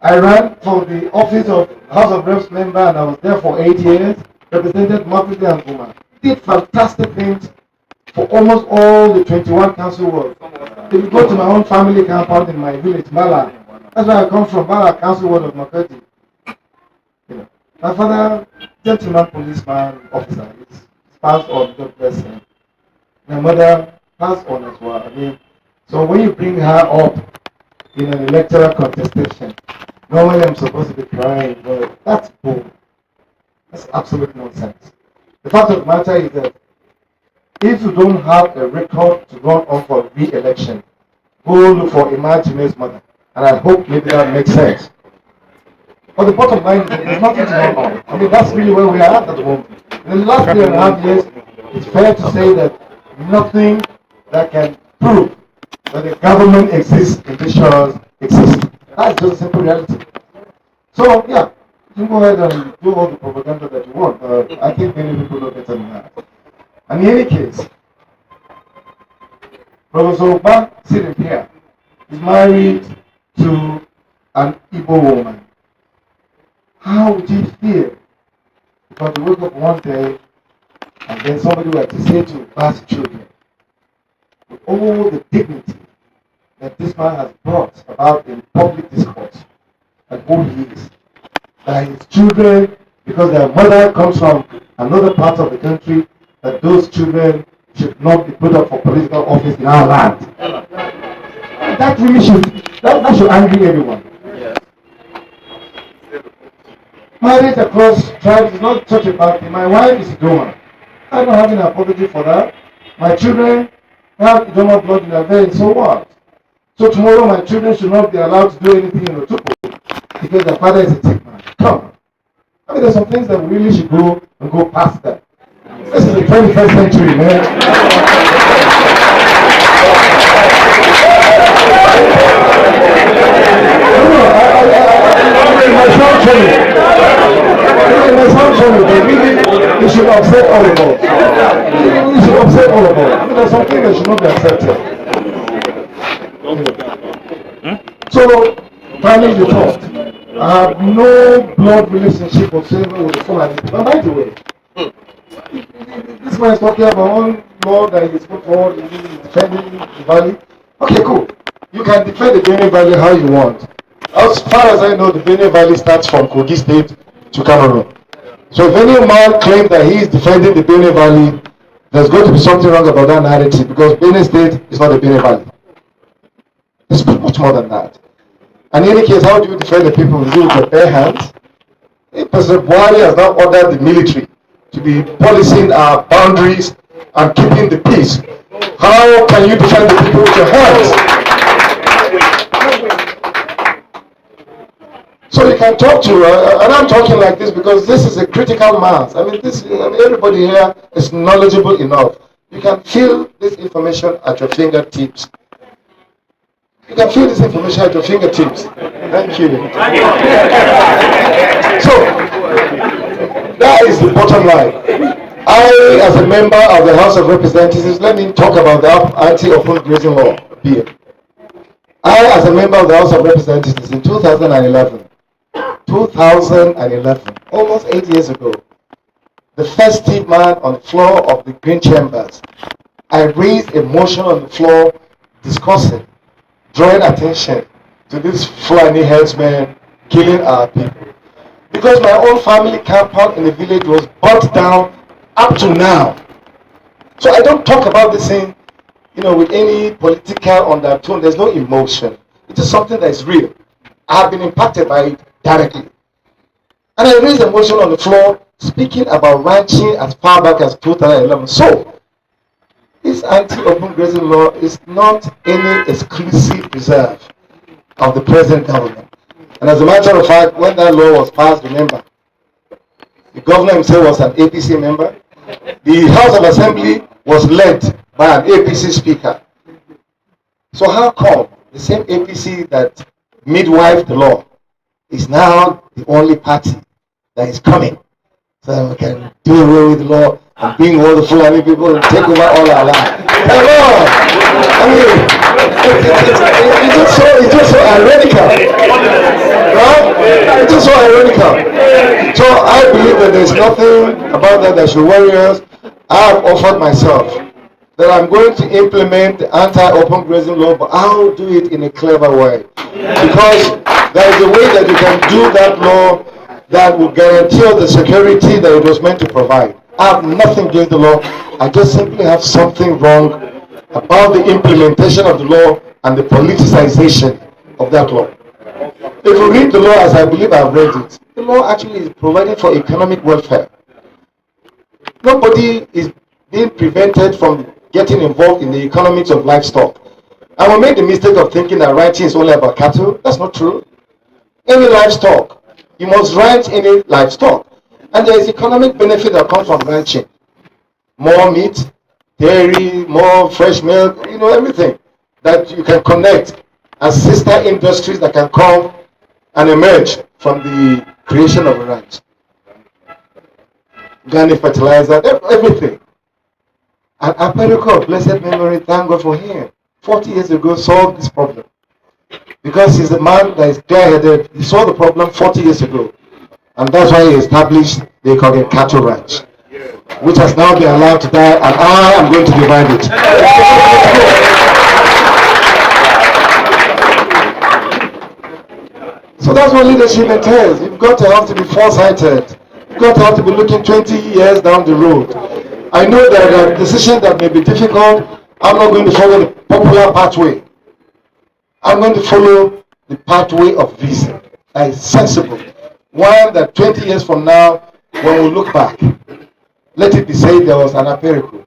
I ran for the office of House of Reps member, and I was there for 8 years, represented Mapiti and Guma. Did fantastic things for almost all the 21 council wards. If you go to my own family compound in my village, Bala, that's where I come from, Bala Council Ward of Makati. My father, gentleman policeman officer, is passed on, God bless him. My mother passed on as well. So when you bring her up in an electoral contestation, normally I'm supposed to be crying, but that's bull. That's absolute nonsense. The fact of the matter is that if you don't have a record to run on for re-election, go look for Jime's mother. And I hope maybe that makes sense. But the bottom line is that there's nothing to run on. That's really where we are at the moment. In the last 3.5 years, it's fair to say that nothing that can prove that the government exists in these shores exists. That's just a simple reality. So, yeah, you can go ahead and do all the propaganda that you want. I think many people know better than that. And in any case, Professor Oba, sitting here, is married to an Igbo woman. How would you feel if I wake up one day and then somebody were to say to Oba's children, with all the dignity that this man has brought about in public discourse and who he is, that his children, because their mother comes from another part of the country, that those children should not be put up for political office in our land. That really that should angry everyone. Marriage across tribes is not such a bad thing. My wife is Idoma. I'm not having an apology for that. My children have Idoma blood in their veins, so what? So tomorrow my children should not be allowed to do anything in Otupo because their father is a tech man. Come on. I mean, there's some things that we really should go and go past that. This is the 21st century, man. It should upset all of us. It should upset all of us. I mean, there's something that should not be accepted. So, finally, the thought. I have no blood relationship whatsoever with the Fulani. But by the way, this man is talking about one law that is put forward in defending the valley. Okay, cool. You can defend the Benue Valley how you want. As far as I know, the Benue Valley starts from Kogi State to Cameroon. So if any man claims that he is defending the Benue Valley, there's going to be something wrong about that narrative because Benue State is not the Benue Valley. It's much more than that. And in any case, how do you defend the people with your bare hands? If President Buhari has now ordered the military to be policing our boundaries and keeping the peace, how can you defend the people with your hands? So you can talk to, and I'm talking like this because this is a critical mass. I mean, everybody here is knowledgeable enough. You can feel this information at your fingertips. You can feel this information at your fingertips. Thank you. So, that is the bottom line. I, as a member of the House of Representatives, let me talk about the anti-open grazing law bill. I, as a member of the House of Representatives in 2011, almost 8 years ago, the first man on the floor of the Green Chambers, I raised a motion on the floor discussing, drawing attention to this Fulani herdsmen killing our people. Because my own family compound in the village was burnt down up to now. So I don't talk about this thing, with any political undertone. There's no emotion. It is something that is real. I have been impacted by it directly. And I raised a motion on the floor speaking about ranching as far back as 2011. So, this anti-open grazing law is not any exclusive reserve of the present government. And as a matter of fact, when that law was passed, remember, the governor himself was an APC member. The House of Assembly was led by an APC speaker. So how come the same APC that midwifed the law is now the only party that is coming so we can do away with the law and bring all the Fulani people and take over all our land? Come on! I mean, it's just so ironical. Right? It's just so ironical. So I believe that there's nothing about that should worry us. I have offered myself that I'm going to implement the anti-open grazing law, but I'll do it in a clever way. Because there is a way that you can do that law that will guarantee the security that it was meant to provide. I have nothing against the law. I just simply have something wrong about the implementation of the law and the politicization of that law. If you read the law as I believe I've read it, the law actually is providing for economic welfare. Nobody is being prevented from getting involved in the economics of livestock. And we made the mistake of thinking that ranching is only about cattle. That's not true. Any livestock, you must ranch any livestock. And there is economic benefit that comes from ranching. More meat, dairy, more fresh milk, everything that you can connect as sister industries that can come and emerge from the creation of a ranch. Organic fertilizer, everything. And Aperico of blessed memory, thank God for him, 40 years ago solved this problem. Because he's a man that is clear-headed. He saw the problem 40 years ago. And that's why he established the Ikogen Cattle Ranch, which has now been allowed to die, and I am going to divide it. So that's what leadership entails. You've got to have to be foresighted. You've got to have to be looking 20 years down the road. I know there are decisions that may be difficult. I'm not going to follow the popular pathway. I'm going to follow the pathway of reason. That is sensible. One that 20 years from now, when we look back, let it be said there was an Aperico.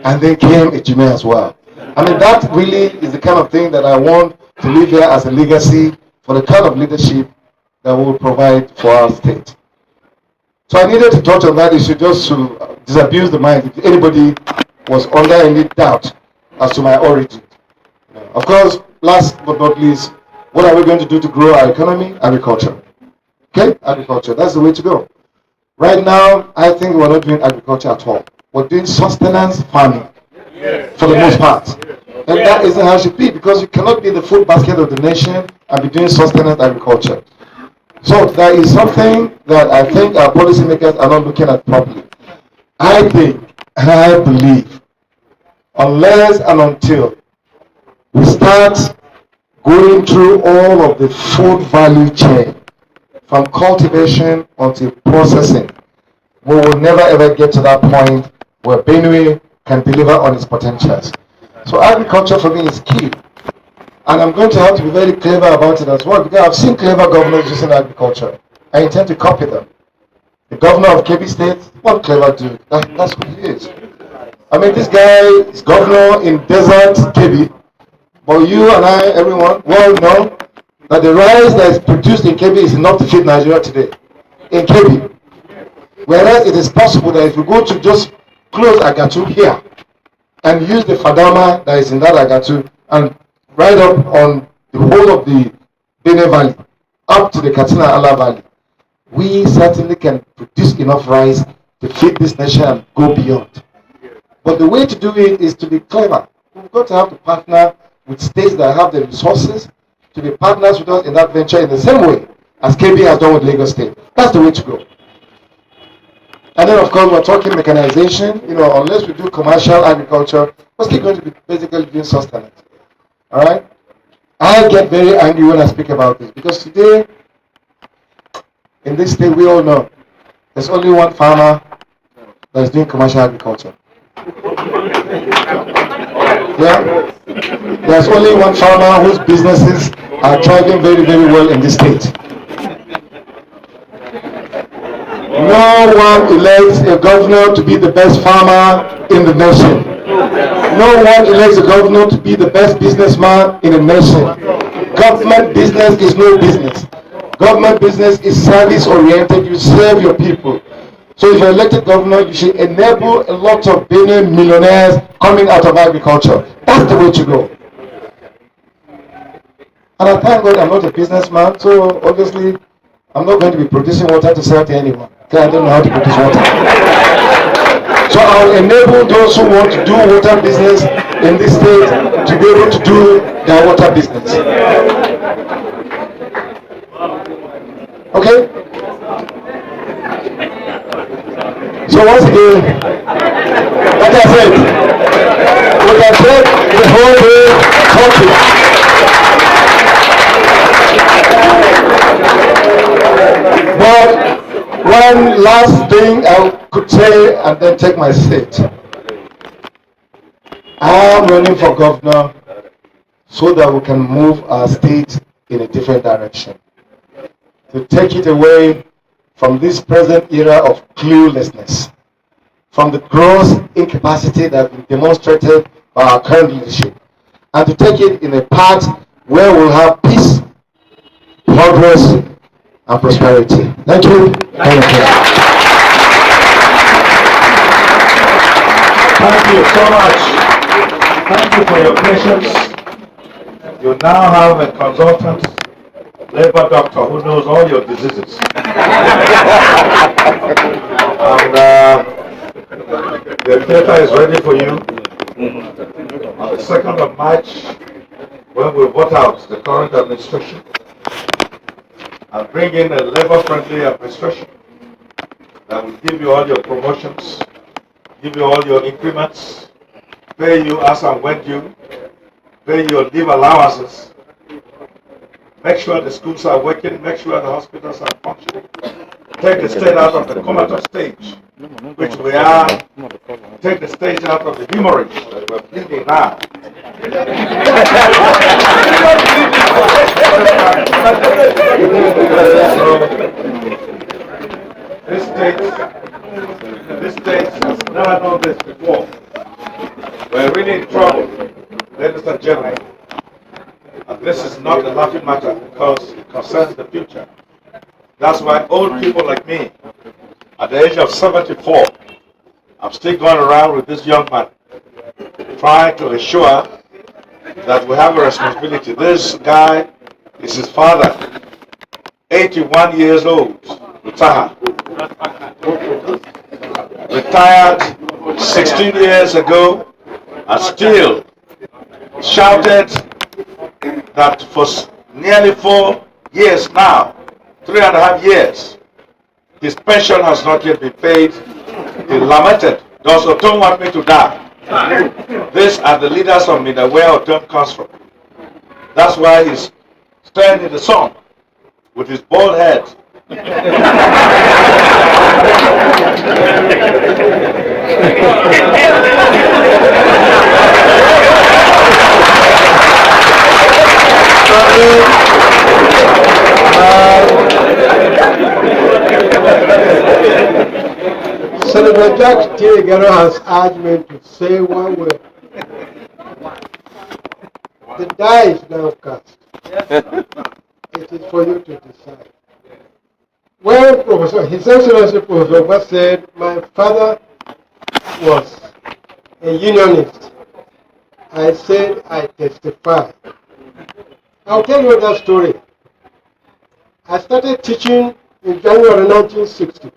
And then came a Jime as well. I mean, that really is the kind of thing that I want to leave here as a legacy for the kind of leadership that we will provide for our state. So I needed to touch on that issue just to disabuse the mind if anybody was under any doubt as to my origin. Of course, last but not least, what are we going to do to grow our economy? Agriculture. Okay? Agriculture. That's the way to go. Right now, I think we're not doing agriculture at all. We're doing sustenance farming for the most part. And that isn't how it should be, because you cannot be the food basket of the nation and be doing sustenance agriculture. So that is something that I think our policymakers are not looking at properly. I think and I believe, unless and until we start going through all of the food value chain, from cultivation until processing, we will never ever get to that point where Benue can deliver on its potentials. So agriculture for me is key. And I'm going to have to be very clever about it as well, because I've seen clever governors using agriculture. I intend to copy them. The governor of Kebbi State, what clever dude. That's who he is. I mean, this guy is governor in desert Kebbi, but you and I, everyone, well know that the rice that is produced in Kebbi is enough to feed Nigeria today. In Kebbi. Whereas it is possible that if we go to just close Agatu here and use the Fadama that is in that Agatu and right up on the whole of the Benue Valley, up to the Katsina Allah Valley, we certainly can produce enough rice to feed this nation and go beyond. But the way to do it is to be clever. We've got to have to partner with states that have the resources to be partners with us in that venture in the same way as KB has done with Lagos State. That's the way to go. And then, of course, we're talking mechanization. You know, unless we do commercial agriculture, we're still going to be basically doing sustenance. All right? I get very angry when I speak about this, because today, in this state, we all know there's only one farmer that is doing commercial agriculture. Yeah? There's only one farmer whose businesses are thriving very, very well in this state. No one elects a governor to be the best farmer in the nation. No one elects a governor to be the best businessman in the nation. Government business is no business. Government business is service oriented. You serve your people. So if you're elected governor, you should enable a lot of Benin millionaires coming out of agriculture. That's the way to go. And I thank God I'm not a businessman, so obviously I'm not going to be producing water to sell to anyone. Because I don't know how to produce water. So I'll enable those who want to do water business in this state to be able to do their water business. Okay? So once again, like I said, we can take the whole day talking. But one last thing I could say and then take my seat. I am running for governor so that we can move our state in a different direction. To take it away from this present era of cluelessness, from the gross incapacity that has been demonstrated by our current leadership, and to take it in a path where we'll have peace, progress, and prosperity. Thank you. Thank you so much. Thank you for your patience. You now have a consultant, labor doctor who knows all your diseases. And the theater is ready for you. On the 2nd of March, when we vote out the current administration and bring in a labor-friendly administration that will give you all your promotions, give you all your increments, pay you as and when due, pay your leave allowances, make sure the schools are working, make sure the hospitals are functioning, take the state out of the comatose stage, which we are take the state out of the hemorrhage that we're bleeding now. This state has never known this before. We're really in trouble, ladies and gentlemen. And this is not a laughing matter because it concerns the future. That's why old people like me, at the age of 74, I'm still going around with this young man, trying to ensure that we have a responsibility. This guy is his father, 81 years old, retired 16 years ago, and still shouted that for nearly 4 years now, 3.5 years, his pension has not yet been paid. He lamented, "Does Otom want me to die?" These are the leaders of Mina where Otom comes from. That's why he's standing in the sun with his bald head. Senator Jack Tirigaro has asked me to say one word. The die is now cast. It is for you to decide. When His Excellency Professor Oba said my father was a unionist, I said I testify. I'll tell you that story. I started teaching in January 1960.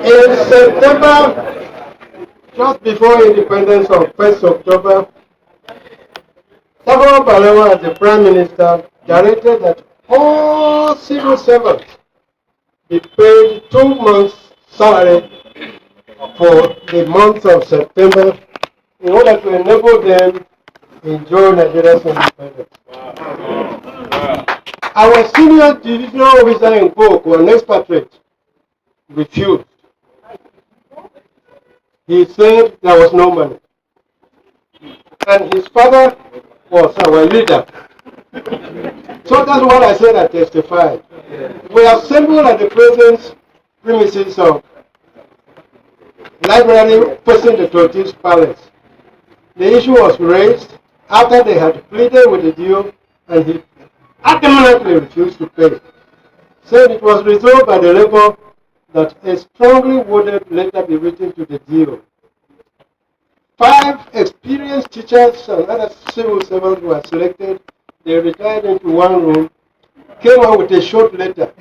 In September, just before independence on 1st October, Tafawa Balewa, as the Prime Minister, directed that all civil servants be paid 2 months' salary for the month of September in order to enable them enjoy Nigeria's independence. Our senior divisional officer in Koko, an expatriate, refused. He said there was no money. And his father was our leader. So that's what I said I testified. We assembled at the president's premises of library facing the trustees' palace. The issue was raised after they had pleaded with the DO and he adamantly refused to pay. Said it was resolved by the labor that a strongly worded letter be written to the DO. 5 experienced teachers and other civil servants were selected. They retired into one room, came out with a short letter.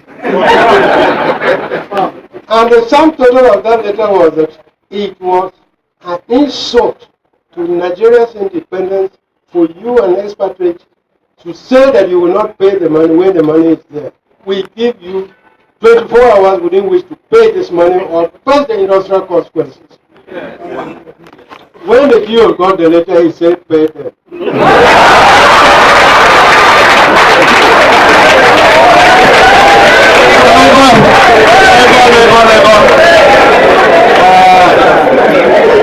And the sum total of that letter was that it was an insult to Nigeria's independence for you and expatriates to say that you will not pay the money when the money is there. We give you 24 hours within which to pay this money or face the industrial consequences. When the DO got the letter, he said, pay them.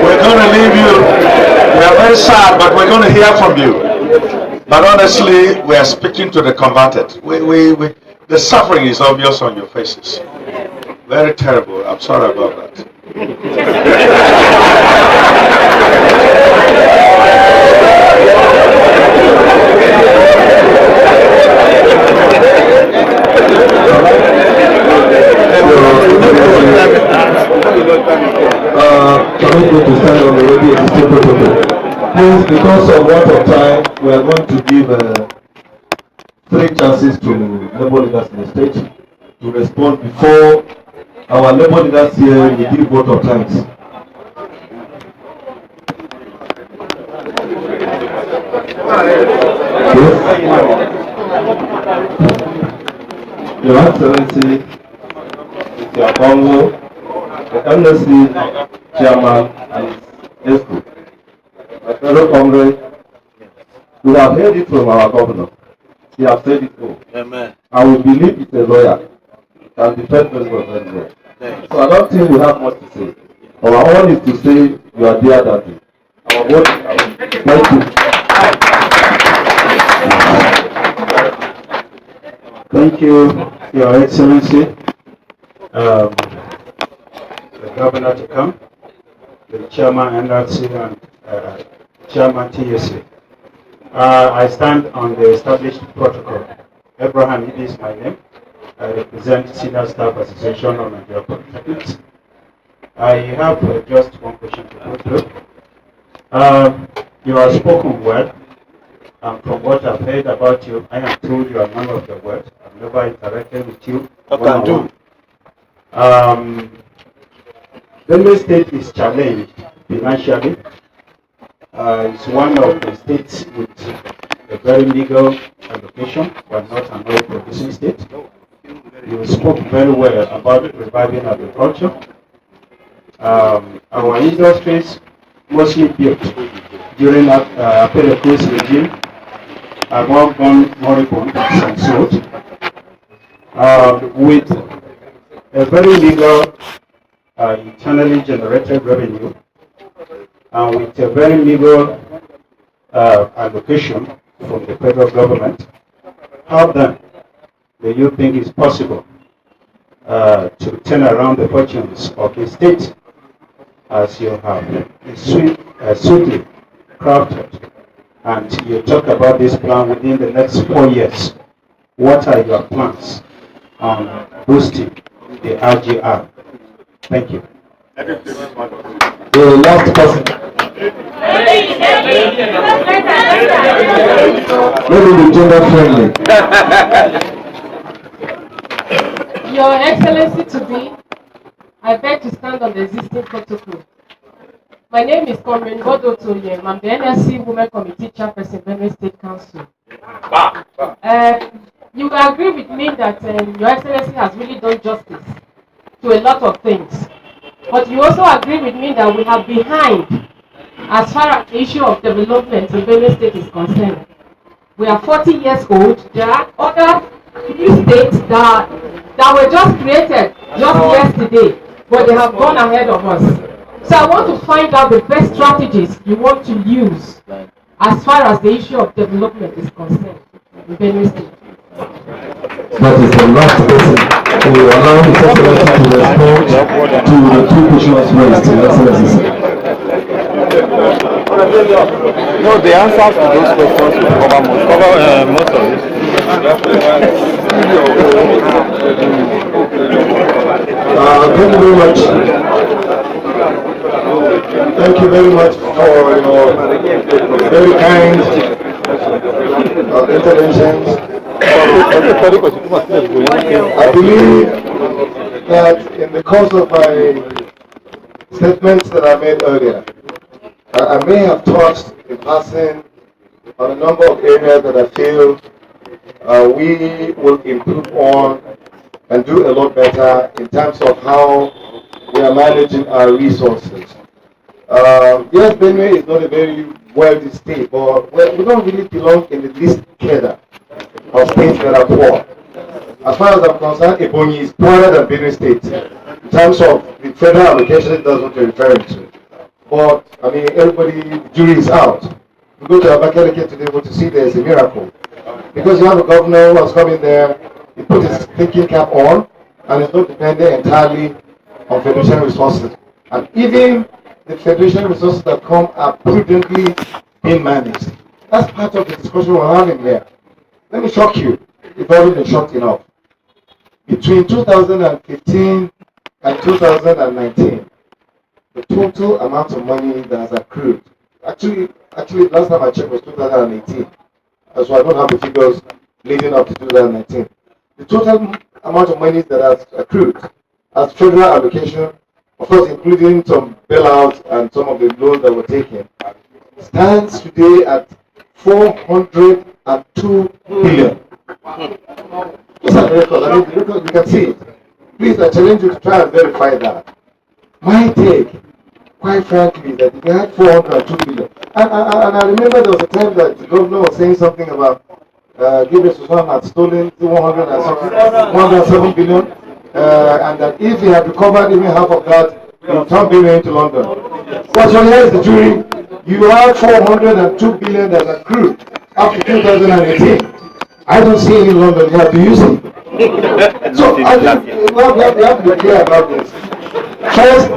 We're going to leave you. We are very sad, but we're going to hear from you. But honestly, we are speaking to the converted. The suffering is obvious on your faces. Very terrible. I'm sorry about that. Commitment to stand on the already existing protocol. Please, because of want of time, we are going to give 3 chances to labor leaders in the state to respond before our labor leaders here will give vote of thanks. Yes. Your Excellency, with your Congo, the NLC Chairman and ESCO, my fellow comrades, we have heard it from our governor. He has said it all. Amen. And we believe it's a lawyer. He can defend very well. So I don't think we have much to say. Our own is to say you are there that day. Our word is thank you. Thank you, Your Excellency, the Governor to come, the Chairman NLC and Chairman TSA. I stand on the established protocol. Abraham, it is my name. I represent Senior Staff Association of Nigeria Polytechnics. I have just one question to go through. You have spoken well, and from what I've heard about you, I am told you are man of the word. I've never interacted with you. Benue State is challenged financially. It's one of the states with a very legal allocation, but not an oil producing state. You spoke very well about reviving agriculture. Our industries, mostly built during Apeleco's regime, have all gone moribund and sold. With a very legal, internally generated revenue, and with a very legal allocation from the federal government, how then do you think it's possible to turn around the fortunes of the state as you have swiftly crafted? And you talk about this plan within the next 4 years. What are your plans on boosting the RGR? Thank you. The last person. Let me be gender friendly. Your Excellency to be, I beg to stand on the existing protocol. My name is Comrade Bodo Toyem. I'm the NLC Women Committee Chairperson, Benue State Council. You will agree with me that Your Excellency has really done justice to a lot of things. But you also agree with me that we are behind as far as the issue of development in Benue State is concerned. We are 40 years old. There are other new states that were just created just yesterday, but they have gone ahead of us. So I want to find out the best strategies you want to use as far as the issue of development is concerned in Benue State. That is the last person who will allow His Excellency to respond to the two questions raised. Your Excellency. No, the answers to those questions will cover most of it. Thank you very much. Thank you very much for your very kind interventions. I believe that in the course of my statements that I made earlier, I may have touched in passing on a number of areas that I feel we will improve on and do a lot better in terms of how we are managing our resources. Yes, Benue is not a very wealthy state, but we don't really belong in the least cadre of states that are poor. As far as I'm concerned, Ebonyi is poorer than Benue State in terms of the federal allocation. That's what you're referring to. But I mean, everybody, the jury is out. You go to Abakaliki today, to see there's a miracle because you have a governor who has come in there. He put his thinking cap on, and it's not dependent entirely on federation resources. And even the federation resources that come are prudently being managed. That's part of the discussion we're having here. Let me shock you, if I haven't been shocked enough. Between 2015 and 2019, the total amount of money that has accrued, actually, last time I checked was 2018. So I don't have the figures leading up to 2019. The total amount of money that has accrued as federal allocation, of course including some bailouts and some of the loans that were taken, stands today at 402 billion. These are the records. I mean, the records, you can see it. Please, I challenge you to try and verify that. My take, quite frankly, that if they had 402 billion, and I remember there was a time that the governor was saying something about Gideon Susan had stolen 100 and something, 107 billion, and that if he had recovered even half of that, he would turn billion into London. But so here is the jury. You have 402 billion that accrued up to 2018. I don't see any London here. Do you see? So I think we have to be clear about this. First,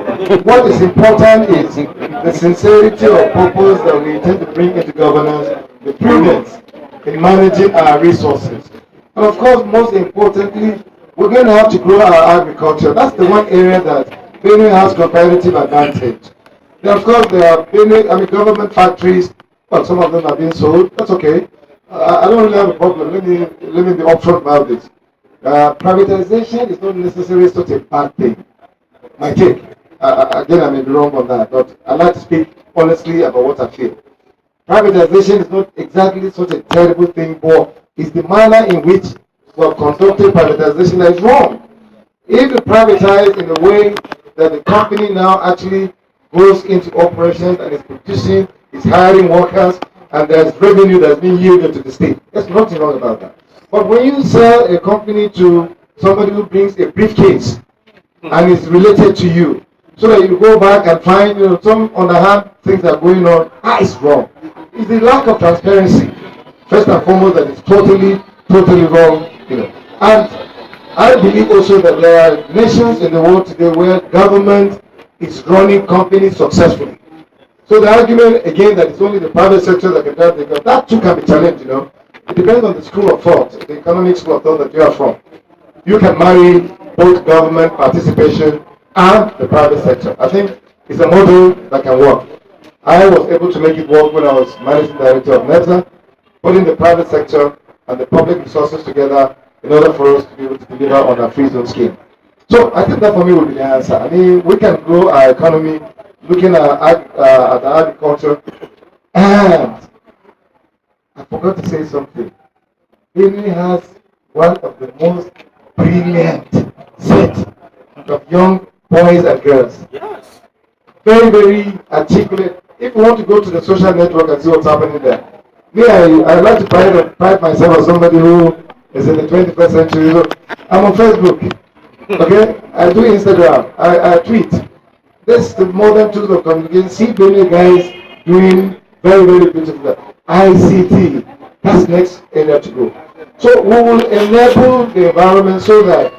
what is important is the sincerity of purpose that we intend to bring into governance, the prudence in managing our resources. And of course, most importantly, we're going to have to grow our agriculture. That's the one area that Benue has competitive advantage. Then of course, there are government factories, but some of them are being sold. That's okay. I don't really have a problem. Let me be upfront about this. Privatization is not necessarily such a bad thing. My take. Again, I may be wrong on that, but I like to speak honestly about what I feel. Privatization is not exactly such a terrible thing, but it's the manner in which we have conducted privatization that is wrong. If you privatize in a way that the company now actually goes into operations and is producing, is hiring workers, and there's revenue that's being yielded to the state, there's nothing wrong about that. But when you sell a company to somebody who brings a briefcase and is related to you, so that you go back and find some underhand things that are going on, it's wrong. It's the lack of transparency, first and foremost, that is totally wrong. And I believe also that there are nations in the world today where government is running companies successfully. So the argument again that it's only the private sector that can drive the government, that too can be challenged. It depends on the school of thought, the economic school of thought that you are from. You can marry both government participation and the private sector. I think it's a model that can work. I was able to make it work when I was managing director of NETSA, putting the private sector and the public resources together in order for us to be able to deliver on our free zone scheme. So I think that for me would be the answer. I mean, we can grow our economy looking at agriculture. And I forgot to say something. Benue has one of the most brilliant set of young boys and girls. Yes. Very, very articulate. If you want to go to the social network and see what's happening there. Me, I like to pride myself as somebody who is in the 21st century. So I'm on Facebook. Okay? I do Instagram. I tweet. This is the modern tools of communication. See Benue guys doing very, very beautiful. ICT. That's the next area to go. So we will enable the environment so that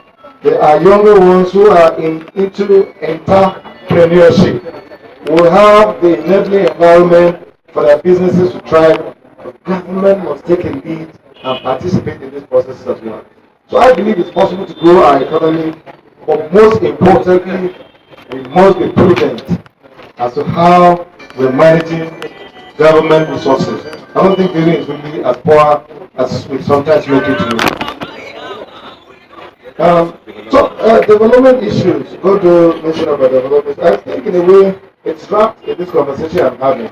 there are younger ones who are into entrepreneurship. We'll have the enabling environment for their businesses to thrive. The government must take a lead and participate in this process as well. So I believe it's possible to grow our economy, but most importantly, we must be prudent as to how we're managing government resources. I don't think Benue is really as poor as we sometimes make it to be. Development issues, go to mention about development. I think in a way it's wrapped in this conversation I'm having.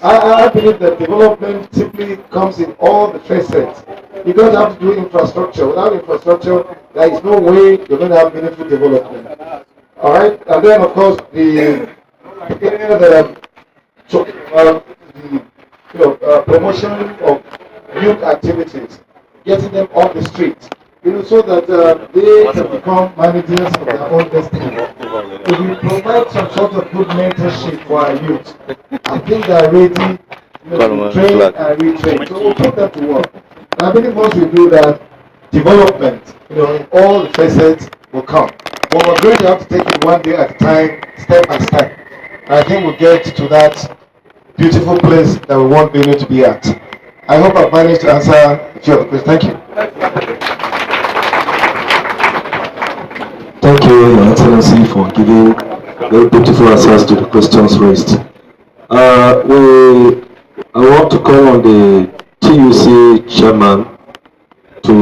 I believe that development simply comes in all the facets. You don't have to do infrastructure. Without infrastructure, there is no way you're going to have meaningful development. All right? And then, of course, the area that I'm talking about, the promotion of youth activities, getting them off the streets, so that they can become managers of their own destiny. If we provide some sort of good mentorship for our youth, I think they are ready to train and retrain. So we'll put them to work. And I believe once we do that, development, in all the facets will come. But we're going to have to take it one day at a time, step by step. And I think we'll get to that beautiful place that we want Benue to be at. I hope I've managed to answer a few of the questions. Thank you. Thank you, Your Excellency, for giving very beautiful answers to the questions raised. I want to call on the TUC chairman to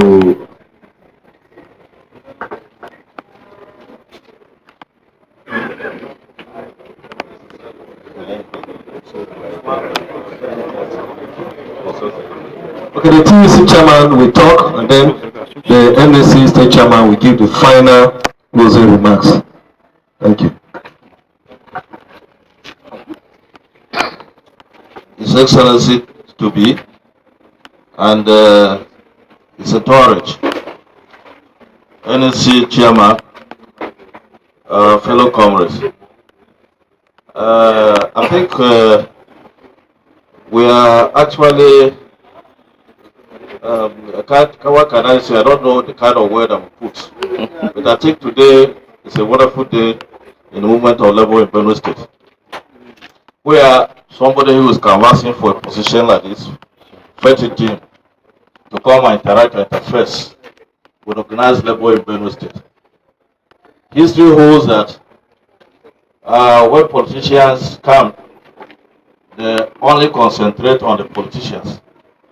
the TUC chairman will talk and then the NLC State Chairman will give the final closing remarks. Thank you. His Excellency to be and His Entourage, NLC Chairman, fellow comrades. I think we are actually, what can I say? I don't know the kind of word I'm put, but I think today is a wonderful day in the movement of labor in Benue State, where somebody who is canvassing for a position like this felt it in to come and interact and interface with organized labor in Benue State. History holds that when politicians come, they only concentrate on the politicians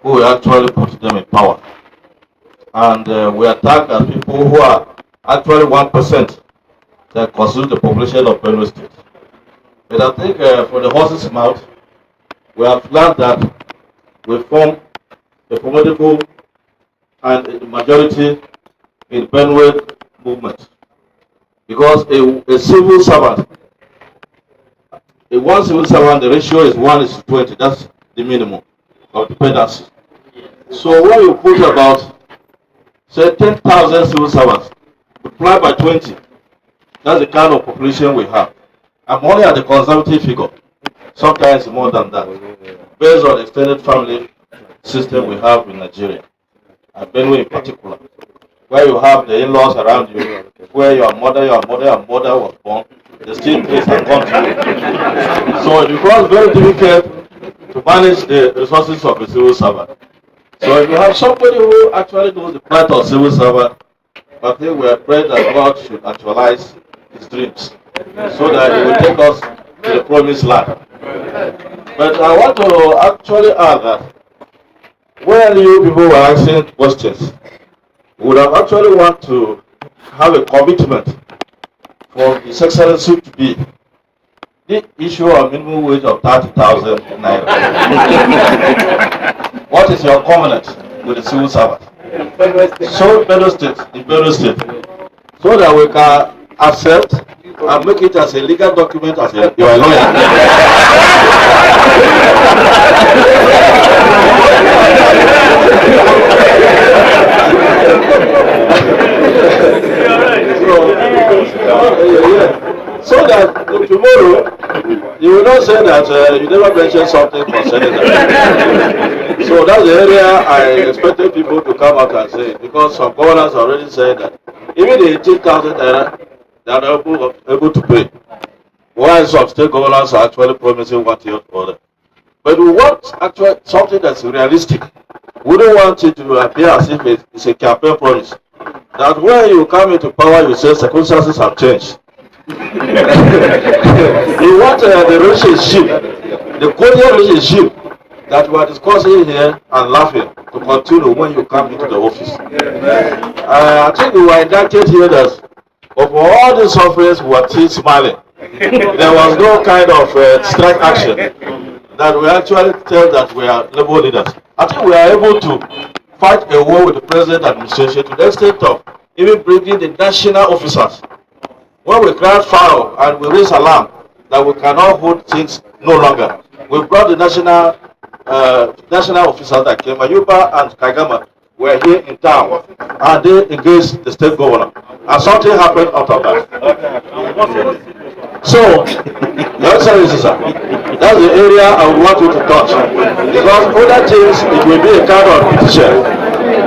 who actually put them in power. And we are tagged as people who are actually 1% that constitute the population of Benue State. But I think for the horse's mouth, we have learned that we form a formidable and a majority in Benue movement. Because a civil servant, one civil servant, the ratio is 1:20. That's the minimum of dependency. So when you put about, say, 10,000 civil servants, multiply by 20, that's the kind of population we have. I'm only at the conservative figure, sometimes more than that, based on the extended family system we have in Nigeria, and Benue in particular, where you have the in-laws around you, where your mother was born, they still place and come to you. So it becomes very difficult to manage the resources of a civil servant. So if you have somebody who actually knows the plight of civil servant, I think we are praying that God should actualize his dreams so that he will take us to the promised land. But I want to actually add that when you people were asking questions, we would have actually want to have a commitment for His Excellency to be the issue of minimum wage of 30,000 naira. What is your covenant with the civil servant? So Benue State, so that we can accept and make it as a legal document as you are a lawyer. So that tomorrow you will not say that you never mentioned something concerning that. So that's the area I expected people to come out and say, because some governors already said that even the 18,000 naira they are able to pay. While some state governors are actually promising what year for them. But we want actually something that's realistic. We don't want it to appear as if it's a campaign promise. That when you come into power, you say circumstances have changed. You want the relationship, the cordial relationship that we are discussing here and laughing to continue when you come into the office. I think we were indicted here that of all the sufferings, we were still smiling. There was no kind of strike action that we actually tell that we are labor leaders. I think we are able to fight a war with the present administration to the extent of even bringing the national officers. When we cried foul and we raised alarm that we cannot hold things no longer, we brought the national officers that came. Ayuba and Kagama were here in town and they engaged the state governor. And something happened out of that. So, Your Excellency, sir, that's the area I would want you to touch. Because other things, it will be a kind of petition.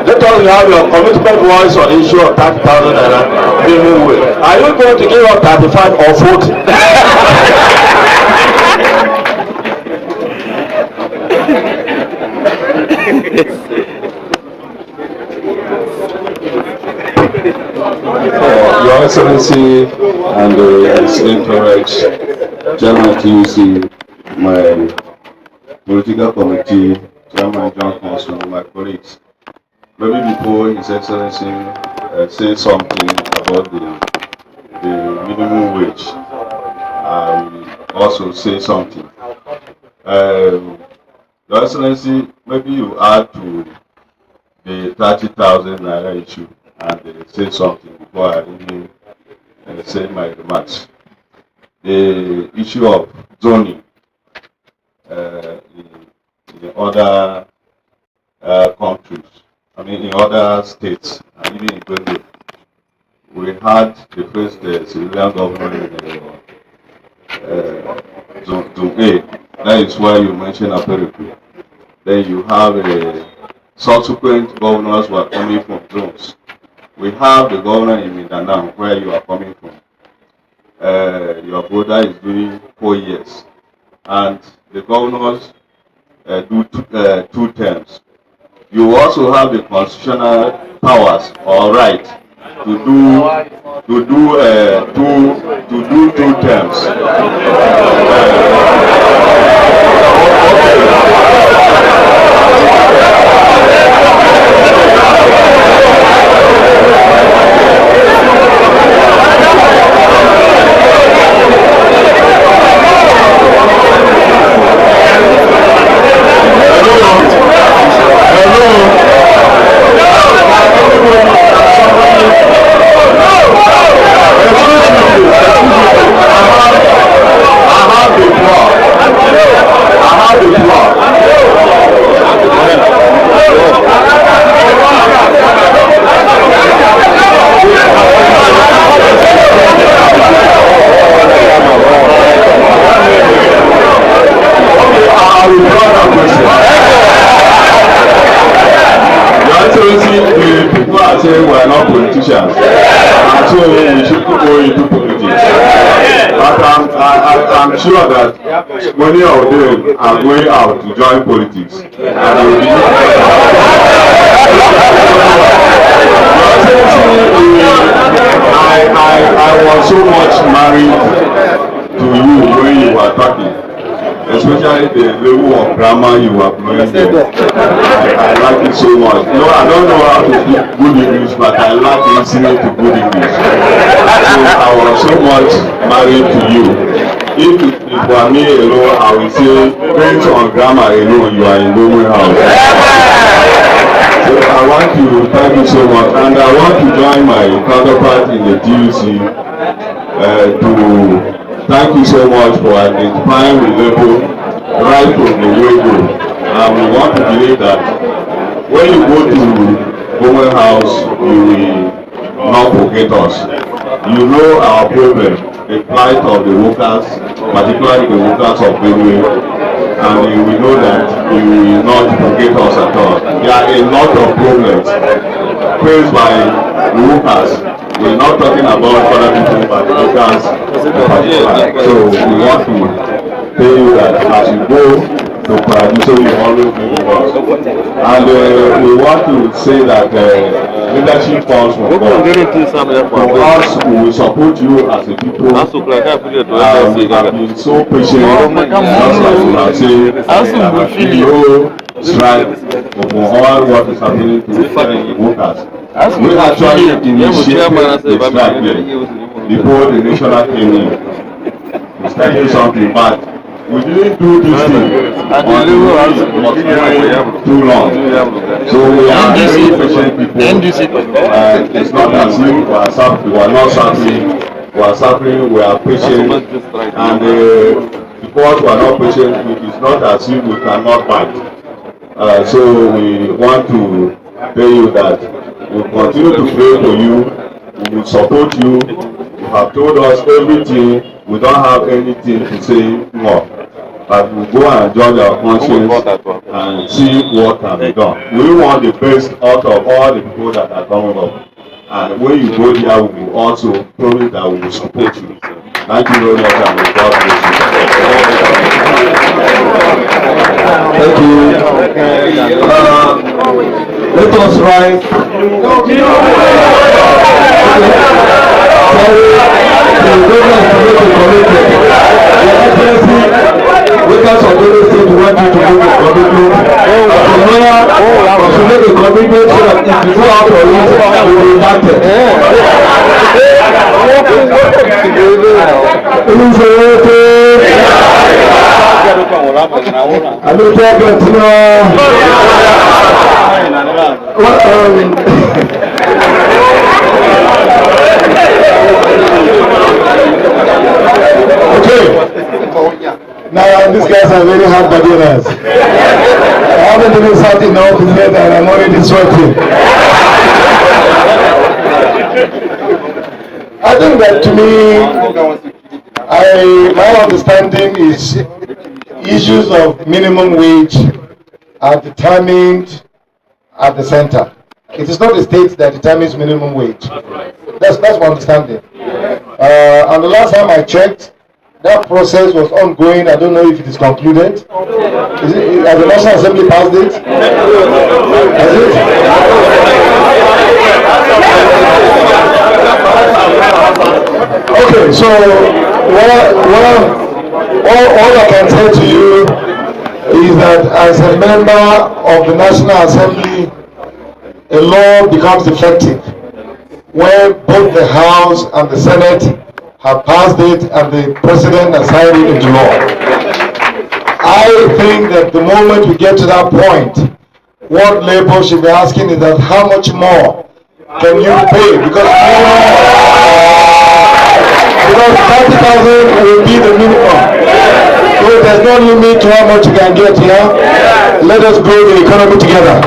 Let us have your commitment voice on the issue of 30,000 naira minimum wage. Are you going to give up 35 or 40? Your Excellency and His Entourage, Chairman TUC, my political committee, Chairman John Council, my colleagues. Maybe before His Excellency say something about the minimum wage, I will also say something. Your Excellency, maybe you add to the 30,000 naira issue and say something before I even say my remarks. The issue of zoning in other countries, I mean in other states, and even in Benue. We had the first civilian governor in Zone A. That is why you mentioned Aperiku. Then you have subsequent governors who are coming from zones. We have the governor in Mindanao, where you are coming from. Your brother is doing 4 years. And the governors do 2 terms. You also have the constitutional powers or right to do 2 terms. We are not politicians, and so we should go into politics. But I'm sure that many of them are going out to join politics, and they will be. I was so much married to you when you were talking, especially the level of grammar you were playing there. I like it so much. No, I don't know how to speak good English, but I like listening to good English. So I was so much married to you. If it were me alone, I would say, based on grammar alone, you are in Gomer house. So I want to thank you so much, and I want to join my counterpart in the DUC to thank you so much for identifying the level right from the word-go. And we want to believe that when you go to Gomer house, you will not forget us. You know our problem, the plight of the workers, particularly the workers of Benue, and you will know that you will not forget us at all. There are a lot of problems faced by the workers. We're not talking about other people, but the workers in particular. So we want to tell you that as you go to Paradiso, you always be with us. And we want to say that leadership comes from God. For us, we will support you as a people. We have been so patient, just like you have said, no strike for all what is happening to the workers. We actually initiated the strike before the national came in. We started something, but we didn't do this thing until it was going too long. So we are very patient people. It's not as if we are not suffering. We are suffering, we are patient. And because we are not patient, it is not as if we cannot fight. So we want to tell you that we will continue to pray for you. We will support you. You have told us everything. We don't have anything to say more. But we go and judge our conscience and see what can be done. We want the best out of all the people that are coming up. And when you go there, we will also promise that we will support you. Thank you very much, and may God bless you. Thank you. Let us rise. Workers of the state want you to do the commitment. As a lawyer, you make a commitment so that if you go out for it, you will be impacted. Now these guys are very hard bargainers. I haven't even sat in the office yet and I'm already sweating. I think that to me, my understanding is issues of minimum wage are determined at the center. It is not the state that determines minimum wage. That's my understanding. And the last time I checked, that process was ongoing. I don't know if it is concluded. Has the National Assembly passed it? Has it? Okay, so all I can say to you is that as a member of the National Assembly, a law becomes effective when both the House and the Senate have passed it and the President has signed it into law. I think that the moment we get to that point, what Labour should be asking is that how much more can you pay? Because 30,000 will be the minimum. So there's no limit to how much you can get here. Let us grow the economy together.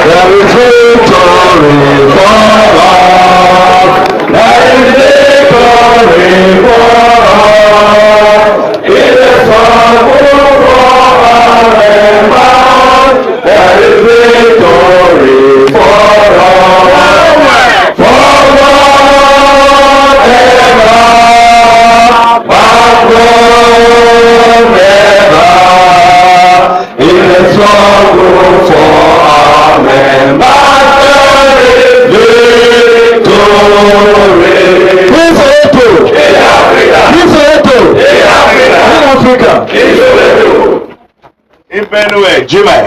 There is victory for all. There is victory for all. It is all for all. There is victory for all. Forward ever, backward never. It is all for Amen. In Benue, Jime.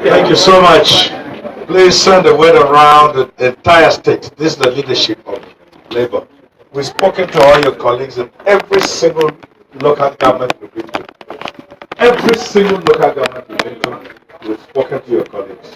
Thank you so much. Please send the word around the entire state. This is the leadership of Labour. We've spoken to all your colleagues in every single local government we've been to. Every single local government we've been to, we've spoken to your colleagues.